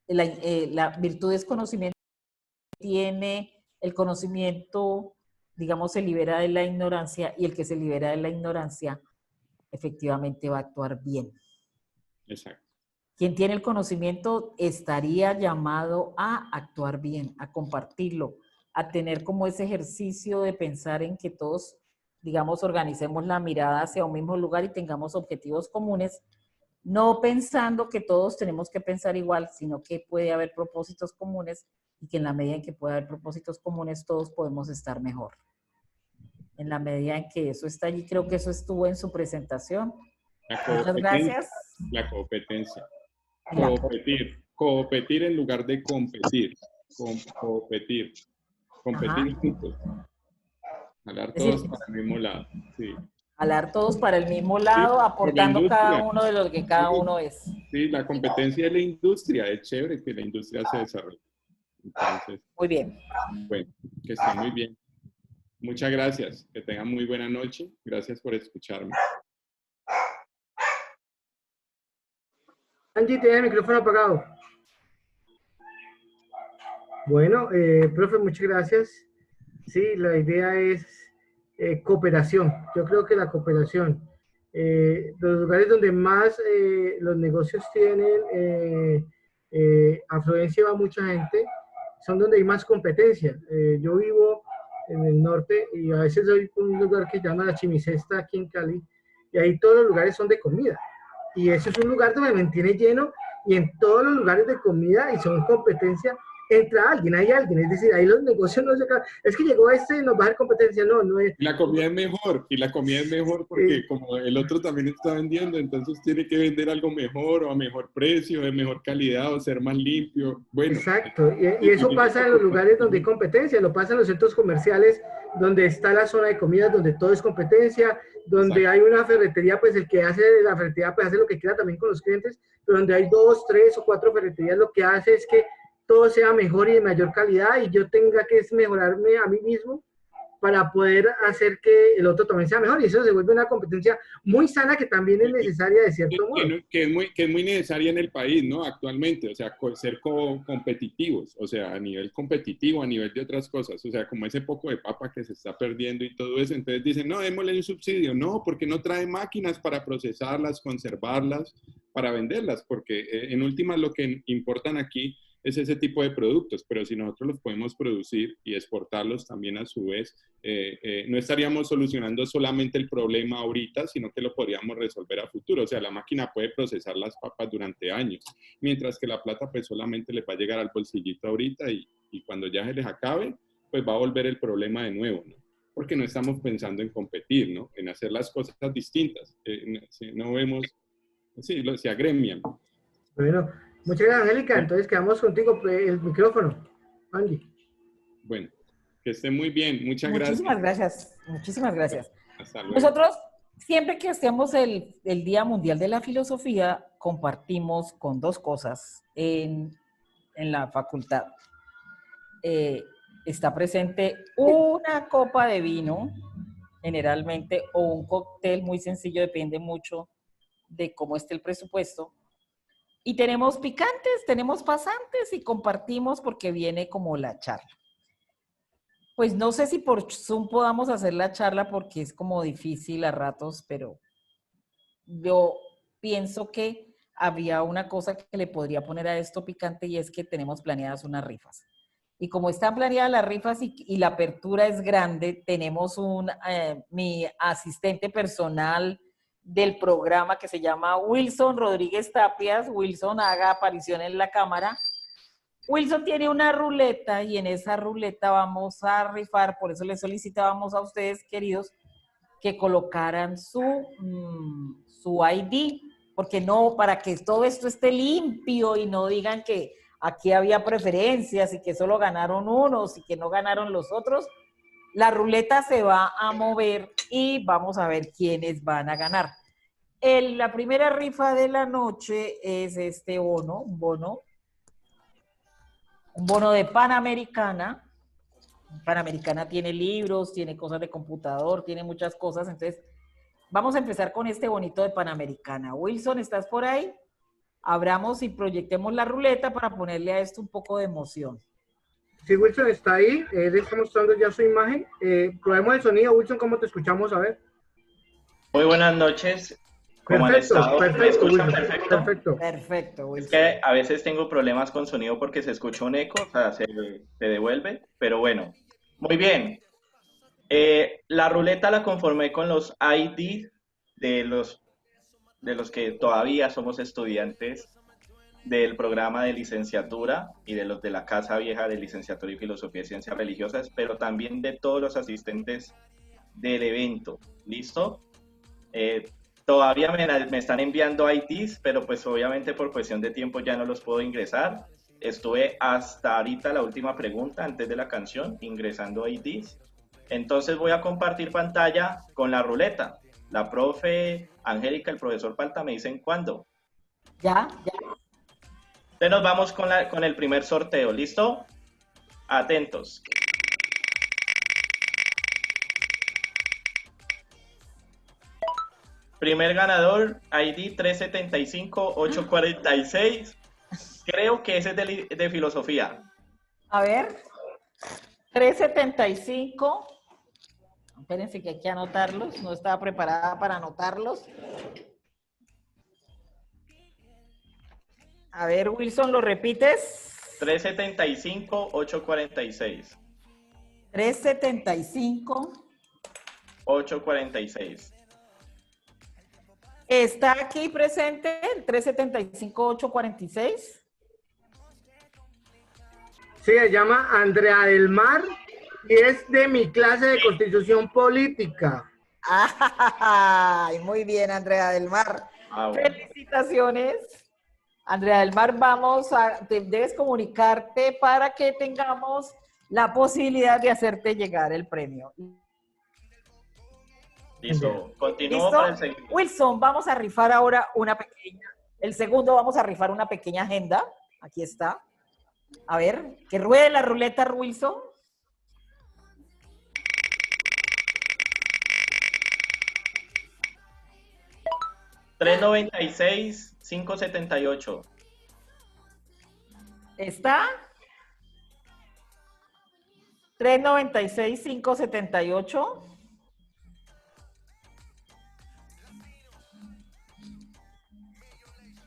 la virtud es conocimiento, tiene el conocimiento, digamos, se libera de la ignorancia, y el que se libera de la ignorancia efectivamente va a actuar bien.
exacto.
Quien tiene el conocimiento estaría llamado a actuar bien, a compartirlo, a tener como ese ejercicio de pensar en que todos digamos, organicemos la mirada hacia un mismo lugar y tengamos objetivos comunes, no pensando que todos tenemos que pensar igual, sino que puede haber propósitos comunes y que en la medida en que pueda haber propósitos comunes, todos podemos estar mejor. En la medida en que eso está allí, creo que eso estuvo en su presentación. Muchas gracias.
La competencia.
La
Competir en lugar de competir. Competir juntos. Jalar todos para el mismo lado. Sí.
Jalar todos para el mismo lado,
Sí,
aportando cada uno de lo que cada uno es.
Sí, la competencia de la industria. Es chévere que la industria se desarrolle. Entonces,
muy bien.
Bueno, que esté muy bien. Muchas gracias. Que tengan muy buena noche. Gracias por escucharme.
Angie, tiene el micrófono apagado. Bueno, profe, muchas gracias. Sí, la idea es cooperación. Yo creo que la cooperación. Los lugares donde más los negocios tienen afluencia va mucha gente, son donde hay más competencia. Yo vivo en el norte y a veces voy a un lugar que se llama La Chimicesta aquí en Cali, y ahí todos los lugares son de comida. Y eso es un lugar donde me mantiene lleno, y en todos los lugares de comida y son competencia, entra alguien, hay alguien, es decir, ahí los negocios no se acaban. Es que llegó este y nos va a dar competencia, no es.
Y la comida es mejor, porque como el otro también está vendiendo, entonces tiene que vender algo mejor o a mejor precio, de mejor calidad o ser más limpio. Bueno.
Exacto, y eso pasa en los lugares donde hay competencia, lo pasa en los centros comerciales, donde está la zona de comidas, donde todo es competencia, donde hay una ferretería, pues el que hace la ferretería pues hace lo que quiera también con los clientes, pero donde hay 2, 3 o 4 ferreterías, lo que hace es que todo sea mejor y de mayor calidad, y yo tenga que mejorarme a mí mismo para poder hacer que el otro también sea mejor, y eso se vuelve una competencia muy sana que también es necesaria de cierto modo.
Que es muy necesaria en el país, ¿no? Actualmente, o sea, ser competitivos, o sea, a nivel competitivo, a nivel de otras cosas, o sea, como ese poco de papa que se está perdiendo y todo eso, entonces dicen, no, démosle un subsidio, no, porque no trae máquinas para procesarlas, conservarlas, para venderlas, porque en últimas lo que importan aquí es ese tipo de productos, pero si nosotros los podemos producir y exportarlos también a su vez, no estaríamos solucionando solamente el problema ahorita, sino que lo podríamos resolver a futuro. O sea, la máquina puede procesar las papas durante años, mientras que la plata pues solamente les va a llegar al bolsillito ahorita y cuando ya se les acabe, pues va a volver el problema de nuevo, ¿no? Porque no estamos pensando en competir, ¿no? En hacer las cosas distintas. No vemos, sí, se agremian.
Bueno. Muchas gracias, Angélica. Entonces quedamos contigo el micrófono. Angie.
Bueno, que esté muy bien.
Muchísimas gracias. Muchísimas gracias.
Hasta luego.
Nosotros, siempre que hacemos el Día Mundial de la Filosofía, compartimos con 2 cosas en la facultad. Está presente una copa de vino, generalmente, o un cóctel muy sencillo, depende mucho de cómo esté el presupuesto. Y tenemos picantes, tenemos pasantes y compartimos porque viene como la charla. Pues no sé si por Zoom podamos hacer la charla porque es como difícil a ratos, pero yo pienso que había una cosa que le podría poner a esto picante y es que tenemos planeadas unas rifas. Y como están planeadas las rifas y la apertura es grande, tenemos mi asistente personal del programa que se llama Wilson Rodríguez Tapias. Wilson, haga aparición en la cámara. Wilson tiene una ruleta y en esa ruleta vamos a rifar, por eso les solicitábamos a ustedes, queridos, que colocaran su ID, porque no, para que todo esto esté limpio y no digan que aquí había preferencias y que solo ganaron unos y que no ganaron los otros. La ruleta se va a mover y vamos a ver quiénes van a ganar. La primera rifa de la noche es este bono, un bono de Panamericana. Panamericana tiene libros, tiene cosas de computador, tiene muchas cosas. Entonces, vamos a empezar con este bonito de Panamericana. Wilson, ¿estás por ahí? Abramos y proyectemos la ruleta para ponerle a esto un poco de emoción.
Sí, Wilson está ahí, él está mostrando ya su imagen. Probemos el sonido, Wilson, ¿cómo te escuchamos? A ver.
Muy buenas noches. ¿Cómo han estado?
Perfecto, Wilson,
perfecto.
Perfecto,
Wilson. Es que a veces tengo problemas con sonido porque se escucha un eco, o sea, se devuelve, pero bueno. Muy bien. La ruleta la conformé con los ID de los que todavía somos estudiantes del programa de licenciatura y de los de la Casa Vieja de Licenciatura y Filosofía y Ciencias Religiosas, pero también de todos los asistentes del evento. ¿Listo? Todavía me están enviando IDs, pero pues obviamente por cuestión de tiempo ya no los puedo ingresar. Estuve hasta ahorita, la última pregunta, antes de la canción, ingresando IDs. Entonces voy a compartir pantalla con la ruleta. La profe Angélica, el profesor Palta me dicen cuándo.
Ya.
Entonces nos vamos con el primer sorteo. ¿Listo? Atentos. Primer ganador, ID 375-846. Creo que ese es de filosofía.
A ver. 375. Espérense que hay que anotarlos. No estaba preparada para anotarlos. A ver, Wilson, ¿lo repites?
375-846.
375-846. ¿Está aquí presente el 375-846?
Sí, se llama Andrea del Mar y es de mi clase de Constitución Política.
Ay, muy bien, Andrea del Mar.
Bueno.
Felicitaciones. Andrea del Mar, debes comunicarte para que tengamos la posibilidad de hacerte llegar el premio.
Listo. Continúo
¿Listo?
para el segundo.
Wilson, vamos a rifar ahora el segundo vamos a rifar una pequeña agenda. Aquí está. A ver, que ruede la ruleta, Wilson.
$396-578.
¿Está? 396-578.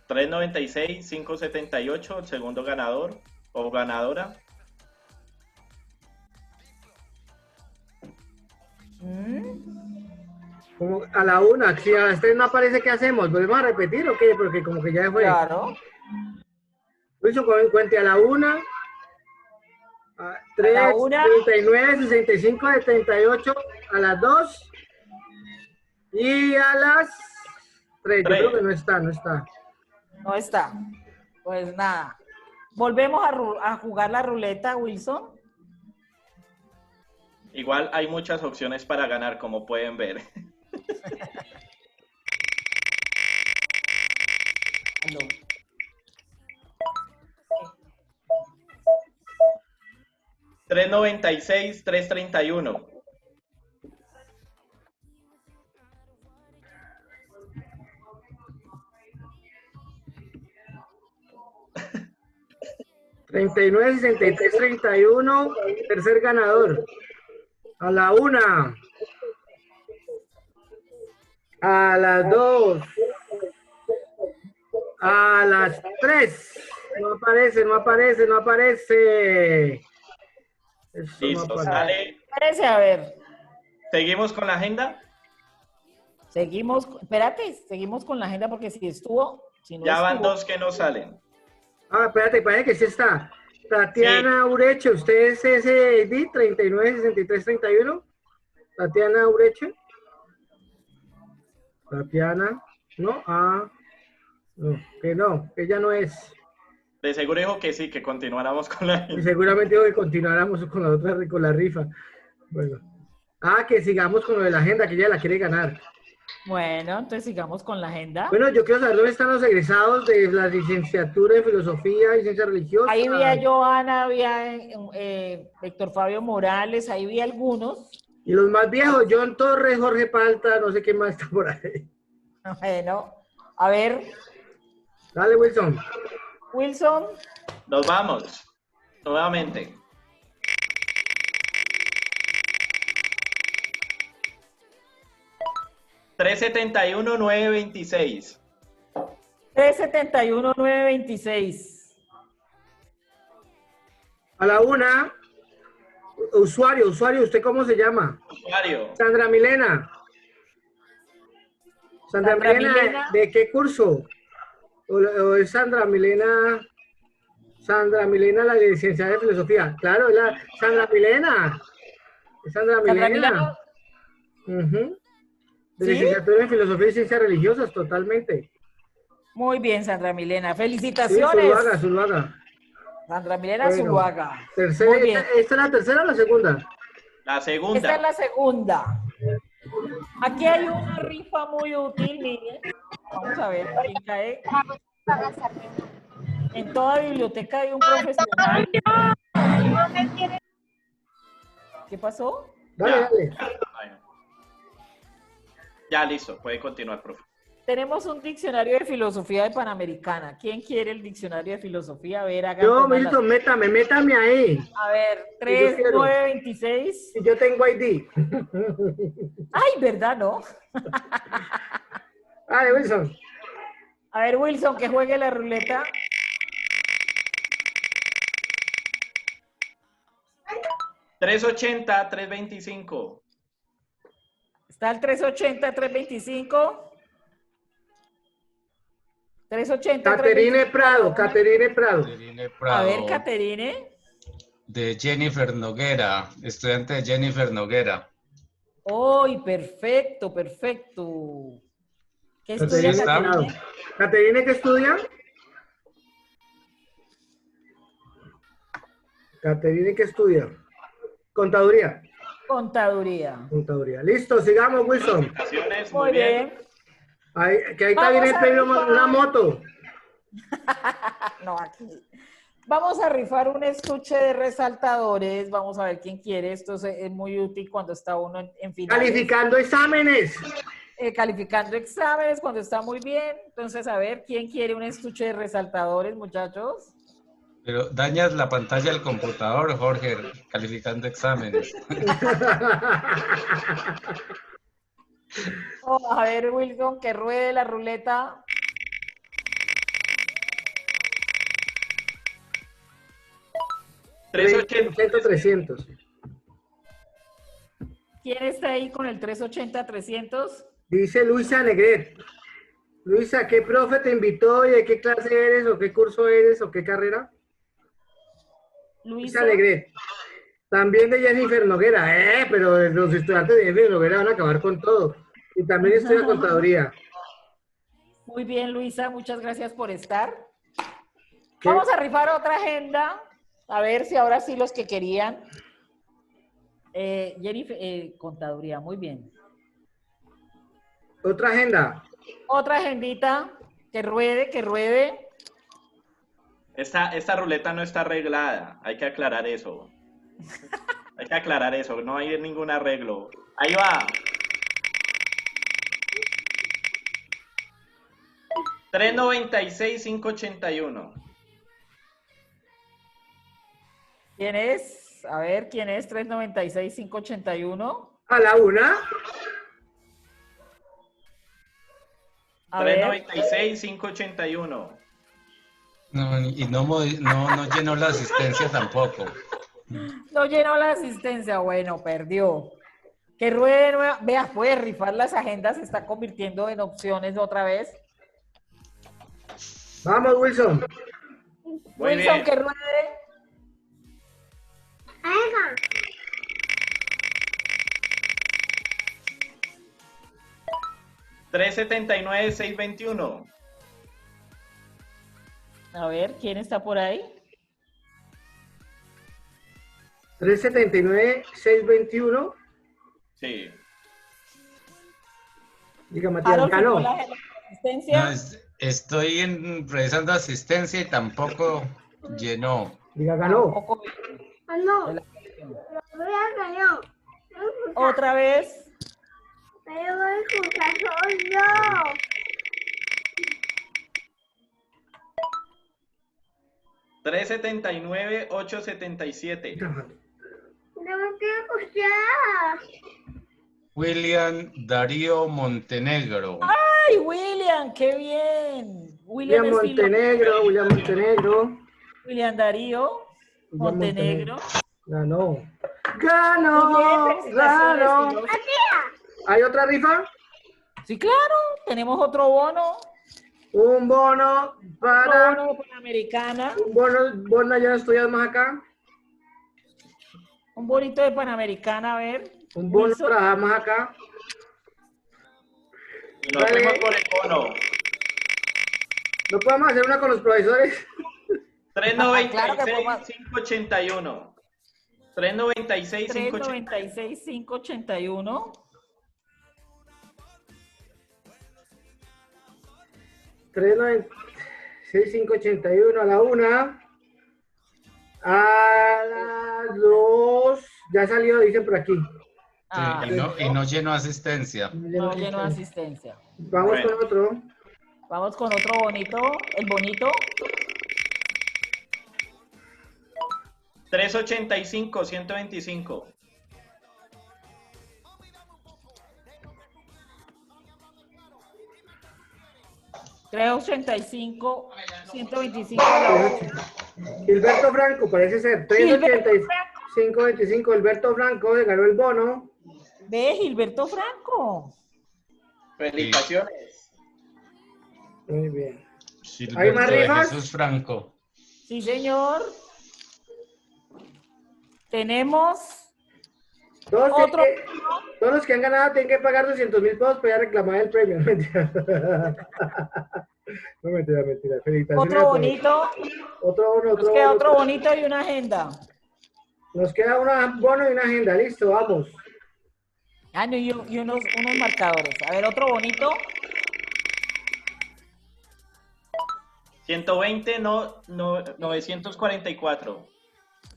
$396-578, el segundo ganador o ganadora.
Como a la una, si a las 3 no aparece, ¿qué hacemos? ¿Volvemos a repetir o qué? Porque como que ya fue.
Claro.
Wilson, cuente a la 1, 3, 39, 65, 78, a las 2 y a las 3. Yo creo que no está.
No está. Pues nada. Volvemos a jugar la ruleta, Wilson.
Igual hay muchas opciones para ganar, como pueden ver. $396-331.
39, 63, 31, tercer ganador. A la 1, a las 2, a las 3. No aparece. Eso
Listo,
no aparece.
sale.
Parece, a ver.
¿Seguimos con la agenda?
Seguimos con la agenda porque si estuvo... Si no
Ya van
estuvo,
2 que no salen.
Espérate, parece que sí está. Tatiana Ureche, ¿usted es ese ID 39, 63, 31? Tatiana Ureche. Tatiana, ¿no? No, que ella no es.
De seguro dijo que sí, que continuáramos con la
Y
agenda.
seguramente digo que continuáramos con la otra, con la rifa. Bueno. Que sigamos con lo de la agenda, que ella la quiere ganar.
Bueno, entonces sigamos con la agenda.
Bueno, yo quiero saber dónde están los egresados de la licenciatura en Filosofía y Ciencias Religiosas.
Ahí vi a Joana, había Héctor Fabio Morales, ahí vi algunos.
Y los más viejos, John Torres, Jorge Palta, no sé qué más está por ahí.
Bueno, a ver.
Dale, Wilson.
Wilson.
Nos vamos. Nuevamente. $371-926.
371-926.
A la 1, Usuario, ¿usted cómo se llama?
Usuario.
Sandra Milena. Sandra Milena, ¿de qué curso? ¿O es Sandra Milena? Sandra Milena, la licenciada de filosofía. Claro, es la Sandra Milena. Es Sandra Milena. De
¿Sí?
licenciatura en filosofía y ciencias religiosas, totalmente.
Muy bien, Sandra Milena.
Sí,
Felicitaciones.
Zuluaga.
Sandra Milena
Bueno,
Zuluaga.
Tercera,
Muy bien.
¿Esta es la tercera o la segunda?
La segunda.
Esta es la segunda. Aquí hay una rifa muy útil, miren. Vamos a ver quién cae. En toda biblioteca hay un profesional. ¿Qué pasó?
Dale.
Bueno. Ya, listo. Puede continuar, profe.
Tenemos un diccionario de filosofía de Panamericana. ¿Quién quiere el diccionario de filosofía? A ver, hagan.
Yo, Milton, métame ahí.
A ver, 3, 9, 26.
Y yo tengo ID.
Ay, ¿verdad, no?
Vale, Wilson.
A ver, Wilson, que juegue la ruleta.
$3.80, $3.25.
Está el 380, 325. 380.
Caterine Prado.
A ver, Caterine.
De Jennifer Noguera, estudiante de Jennifer Noguera.
¡Uy, perfecto! ¿Qué estudia Caterine?
¿Caterine qué estudia? Contaduría. Listo, sigamos, Wilson.
Muy bien.
Que ahí está bien el premio, una moto.
No, aquí. Vamos a rifar un estuche de resaltadores. Vamos a ver quién quiere. Esto es muy útil cuando está uno en finales.
Calificando exámenes.
Calificando exámenes cuando está muy bien. Entonces, a ver, ¿quién quiere un estuche de resaltadores, muchachos?
Pero dañas la pantalla del computador, Jorge, calificando exámenes.
Vamos a ver, Wilson, que ruede la ruleta.
$300.
¿Quién está ahí con el 380-300?
Dice Luisa Negret. Luisa, ¿qué profe te invitó y de qué clase eres o qué curso eres o qué carrera? Luisa Negret. También de Jennifer Noguera, pero los estudiantes de Jennifer Noguera van a acabar con todo. Y también estudia contaduría.
Muy bien, Luisa, muchas gracias por estar. Vamos a rifar otra agenda. A ver si ahora sí los que querían. Jennifer, contaduría, muy bien.
Otra agenda.
Otra agendita. Que ruede.
Esta ruleta no está arreglada. Hay que aclarar eso. No hay ningún arreglo. Ahí va. $3.96.581.
¿Quién es? A ver, ¿quién es? 396-581.
¿A la una?
396-581.
No, y no llenó la asistencia tampoco.
No llenó la asistencia, bueno, perdió. Que ruede nueva. Vea, puede rifar las agendas, se está convirtiendo en opciones otra vez.
Vamos, Wilson.
Muy
Wilson,
bien.
que ruede.
$379.621.
A ver, ¿quién está por ahí?
379-621.
Sí.
Diga, Matías,
Harold,
ganó.
¿la asistencia?
No, estoy revisando asistencia y tampoco llenó.
Diga, ganó.
No.
Otra vez.
Pero voy a escuchar solo.
$379.877.
No me quiero escuchar.
William Darío Montenegro.
¡Ay, William! ¡Qué bien!
William
es
Montenegro.
William Darío Montenegro.
Ganó.
Muy
¡Ganó!
bien, felicitaciones,
¡Ganó!
Hiroshi.
¿Hay otra rifa?
Sí, claro, tenemos otro bono.
Un bono
Otro
para...
bono de Panamericana.
Un bono ya no estudias más acá.
Un bonito de Panamericana, a ver.
Un bono
Wilson.
para más acá.
Y nos
Dale.
fuimos por el bono.
¿No podemos hacer una con los profesores?
396,
Claro que podemos.
581. 396, 581.
396, 581.
396,581 a la 1. A las 2. Ya salió, dicen por aquí.
Ah,
Y no llenó asistencia.
no llenó asistencia.
Vamos
Bueno.
con otro.
Vamos con otro bonito. El bonito.
385, 125.
$385, 125 a la 1.
Gilberto Franco, parece ser. 385,25. Gilberto Franco se ganó el bono.
Ve, Gilberto Franco.
Felicitaciones.
Muy bien.
Gilberto
más
de
rifas?
Jesús Franco.
Sí, señor. Tenemos
Todos,
otro.
todos los que han ganado tienen que pagar 200,000 pesos para reclamar el premio. Mentira. No, mentira. Felicitaciones.
Otro bonito.
Otro bono,
Nos queda otro bonito y una agenda.
Nos queda un bono y una agenda. Listo, vamos.
Ah, no, y unos marcadores. A ver, otro bonito.
120, 944.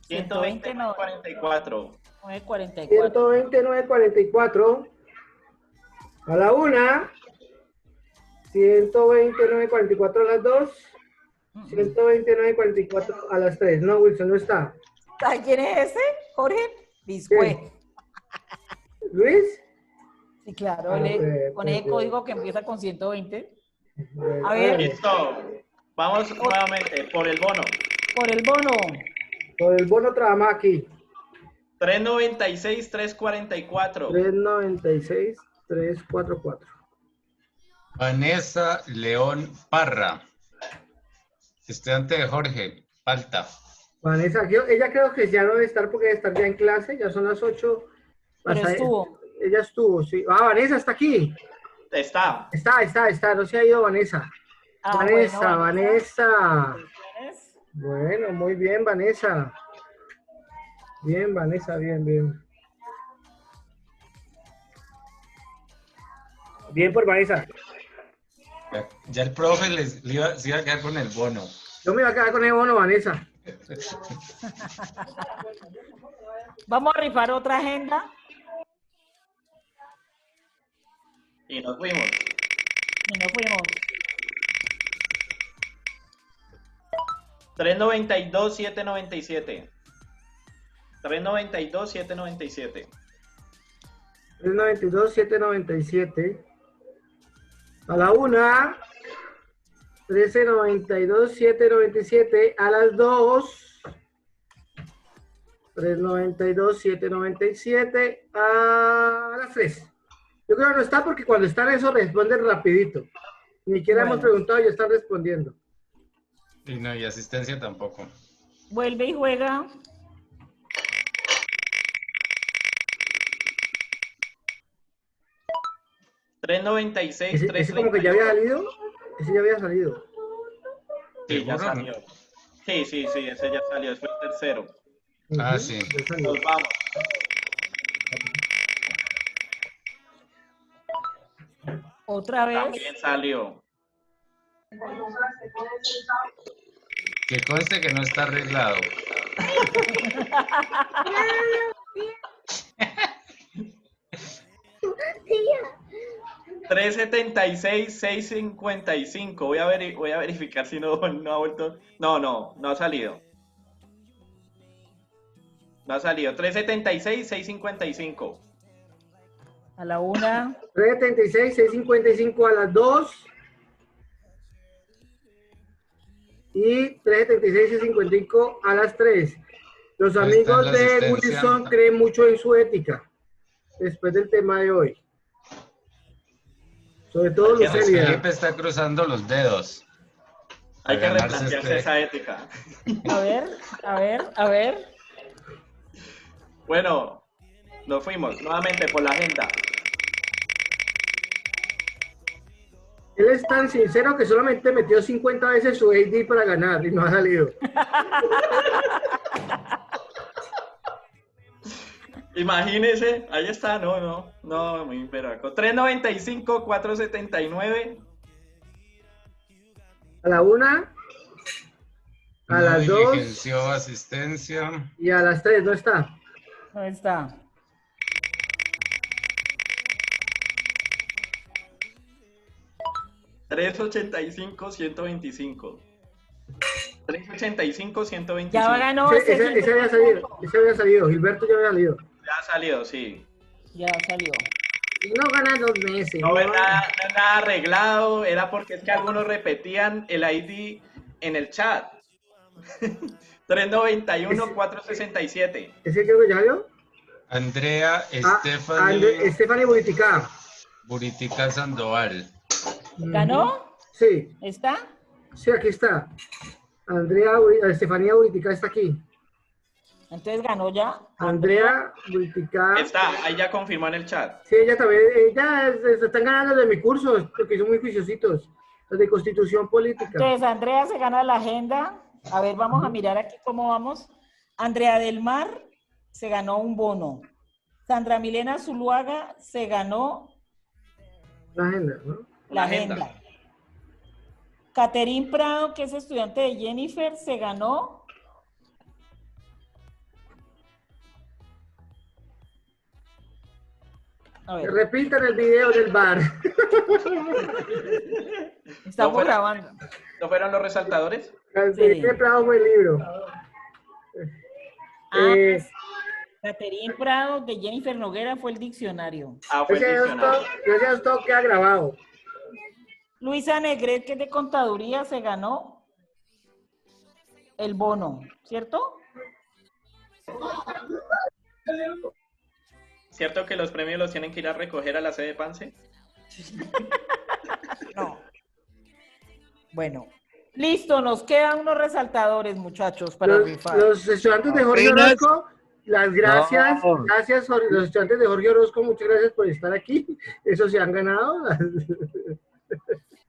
120, 944.
944.
129,44 a la 1, 129,44 a las 2, 129,44 a las 3. No, Wilson, no está.
¿Sabes quién es ese? Jorge Biscue.
¿Luis?
Sí, claro,
Ah,
con ese código que empieza con 120. A
ver.
ver,
Listo. Vamos nuevamente por el bono.
por el bono.
Por el bono trabajamos aquí.
396, 344.
396, 344.
Vanessa León Parra. Estudiante de Jorge Palta.
Vanessa, ella creo que ya no debe estar porque debe estar ya en clase, ya son las 8.
Pero estuvo.
Ella estuvo, sí. Ah, Vanessa está aquí.
Está.
Está, no se ha ido Vanessa.
Ah,
Vanessa,
bueno,
Vanessa.
¿Tienes?
Bueno, muy bien, Vanessa. Bien, Vanessa, bien. Bien por Vanessa.
Ya el profe se iba a quedar con el bono.
Yo me iba a quedar con el bono, Vanessa.
Vamos a rifar otra agenda.
Y nos fuimos.
Y nos fuimos.
392, 797. 392, 797.
392, 797. A la 1. 1392, 797. A las 2. 392, 797. A las 3. Yo creo que no está porque cuando están eso responden rapidito. Ni siquiera hemos preguntado y ya están respondiendo.
Y no, y asistencia tampoco.
Vuelve y juega.
Ese como que ya había salido. Ese ya había salido.
Sí, ya
¿Seguro?
salió. Sí, ese ya salió, fue el tercero.
Ah, sí.
Ya salió.
Nos vamos.
Otra vez.
También salió.
Que conste que no está arreglado.
Tía.
376, 655. Voy a verificar si no ha vuelto. No ha salido. No ha salido. 376, 655.
A la 1.
376, 655 a las 2. Y 376, 655 a las 3. Los
Ahí está
amigos
la
de
asistencia.
Wilson creen mucho en su ética, después del tema de hoy. Sobre todo
Luis
Luis
Lucelia.
Felipe está cruzando los dedos.
Hay que
Para ganarse
replantearse
este-
esa ética.
A ver, a ver, a ver.
Bueno, nos fuimos nuevamente por la agenda.
Él es tan sincero que solamente metió 50 veces su AD para ganar y no ha salido.
Imagínese, ahí está, no, muy berraco. 395, 479.
A la 1, a
No
las 2
diligenció asistencia.
y a las 3, ¿no está?
¿Dónde está?
$385, 125. 385,
Ya
125.
ganó
Ese había salido, Gilberto ya había salido.
Ya ha salido, sí.
Ya salió.
No gana 2 meses.
No es nada arreglado, era porque es que algunos repetían el ID en el chat. 391, 467.
¿Ese creo que ya salió?
Andrea
Ah, Stephanie Buritica.
Buritica Sandoval.
¿Ganó?
Sí,
¿Está?
sí, aquí está. Estefanía Buritica está aquí.
Entonces ganó ya.
Andrea Buritica.
Está, ahí ya confirmó en el chat.
Sí, ella también, se están ganando de mi curso, porque son muy juiciositos, los de Constitución Política.
Entonces Andrea se gana la agenda. A ver, vamos a mirar aquí cómo vamos. Andrea del Mar se ganó un bono. Sandra Milena Zuluaga se ganó
La agenda, ¿no?
la agenda. Caterín Prado, que es estudiante de Jennifer, se ganó a ver,
Repitan el video del bar.
estamos grabando.
¿No fueron los resaltadores?
Caterín Prado fue el libro.
Caterín Prado de Jennifer Noguera fue el diccionario.
Ah, fue el diccionario.
Gracias a todo queda grabado.
Luisa Negret, que es de contaduría, se ganó el bono, ¿cierto?
¿Cierto que los premios los tienen que ir a recoger a la sede de Pance?
No. Bueno, listo, nos quedan unos resaltadores, muchachos, para rifar.
Los estudiantes de Jorge Orozco, las gracias, gracias, los estudiantes de Jorge Orozco, muchas gracias por estar aquí. Eso se han ganado.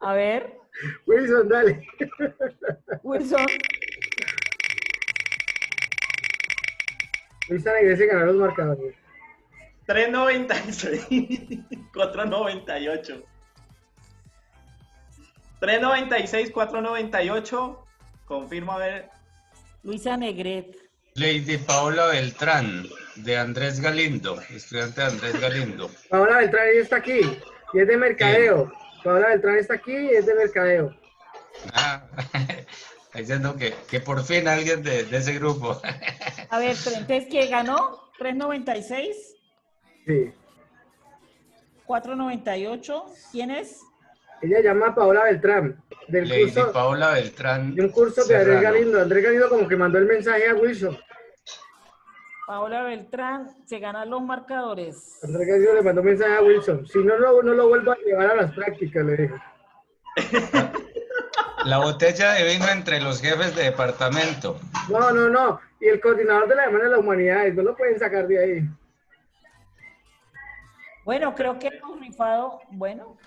A ver.
Wilson, dale.
Wilson.
Wilson Aguirre se ganó los marcadores.
396, 498. 396, 498. Confirmo, a ver.
Luisa Negret.
Lady Paola Beltrán, de Andrés Galindo, estudiante de Andrés Galindo.
Paola Beltrán ella está aquí, y es de mercadeo. Paola Beltrán está aquí y es de mercadeo.
Ah, diciendo que por fin alguien de ese grupo.
A ver, entonces, ¿quién ganó? 396.
Sí.
498. ¿Quién es?
Ella llama Paola Beltrán, del
Lady
curso,
Paola Beltrán.
de un curso de Andrés
Serrano.
Galindo. Andrés Galindo como que mandó el mensaje a Wilson.
Paola Beltrán se ganan los marcadores.
Andrés Galindo le mandó un mensaje a Wilson. Si no, no lo vuelvo a llevar a las prácticas, le dijo.
La botella de vino entre los jefes de departamento.
No. Y el coordinador de la Semana de la Humanidades, no lo pueden sacar de ahí.
Bueno, creo que hemos rifado, bueno,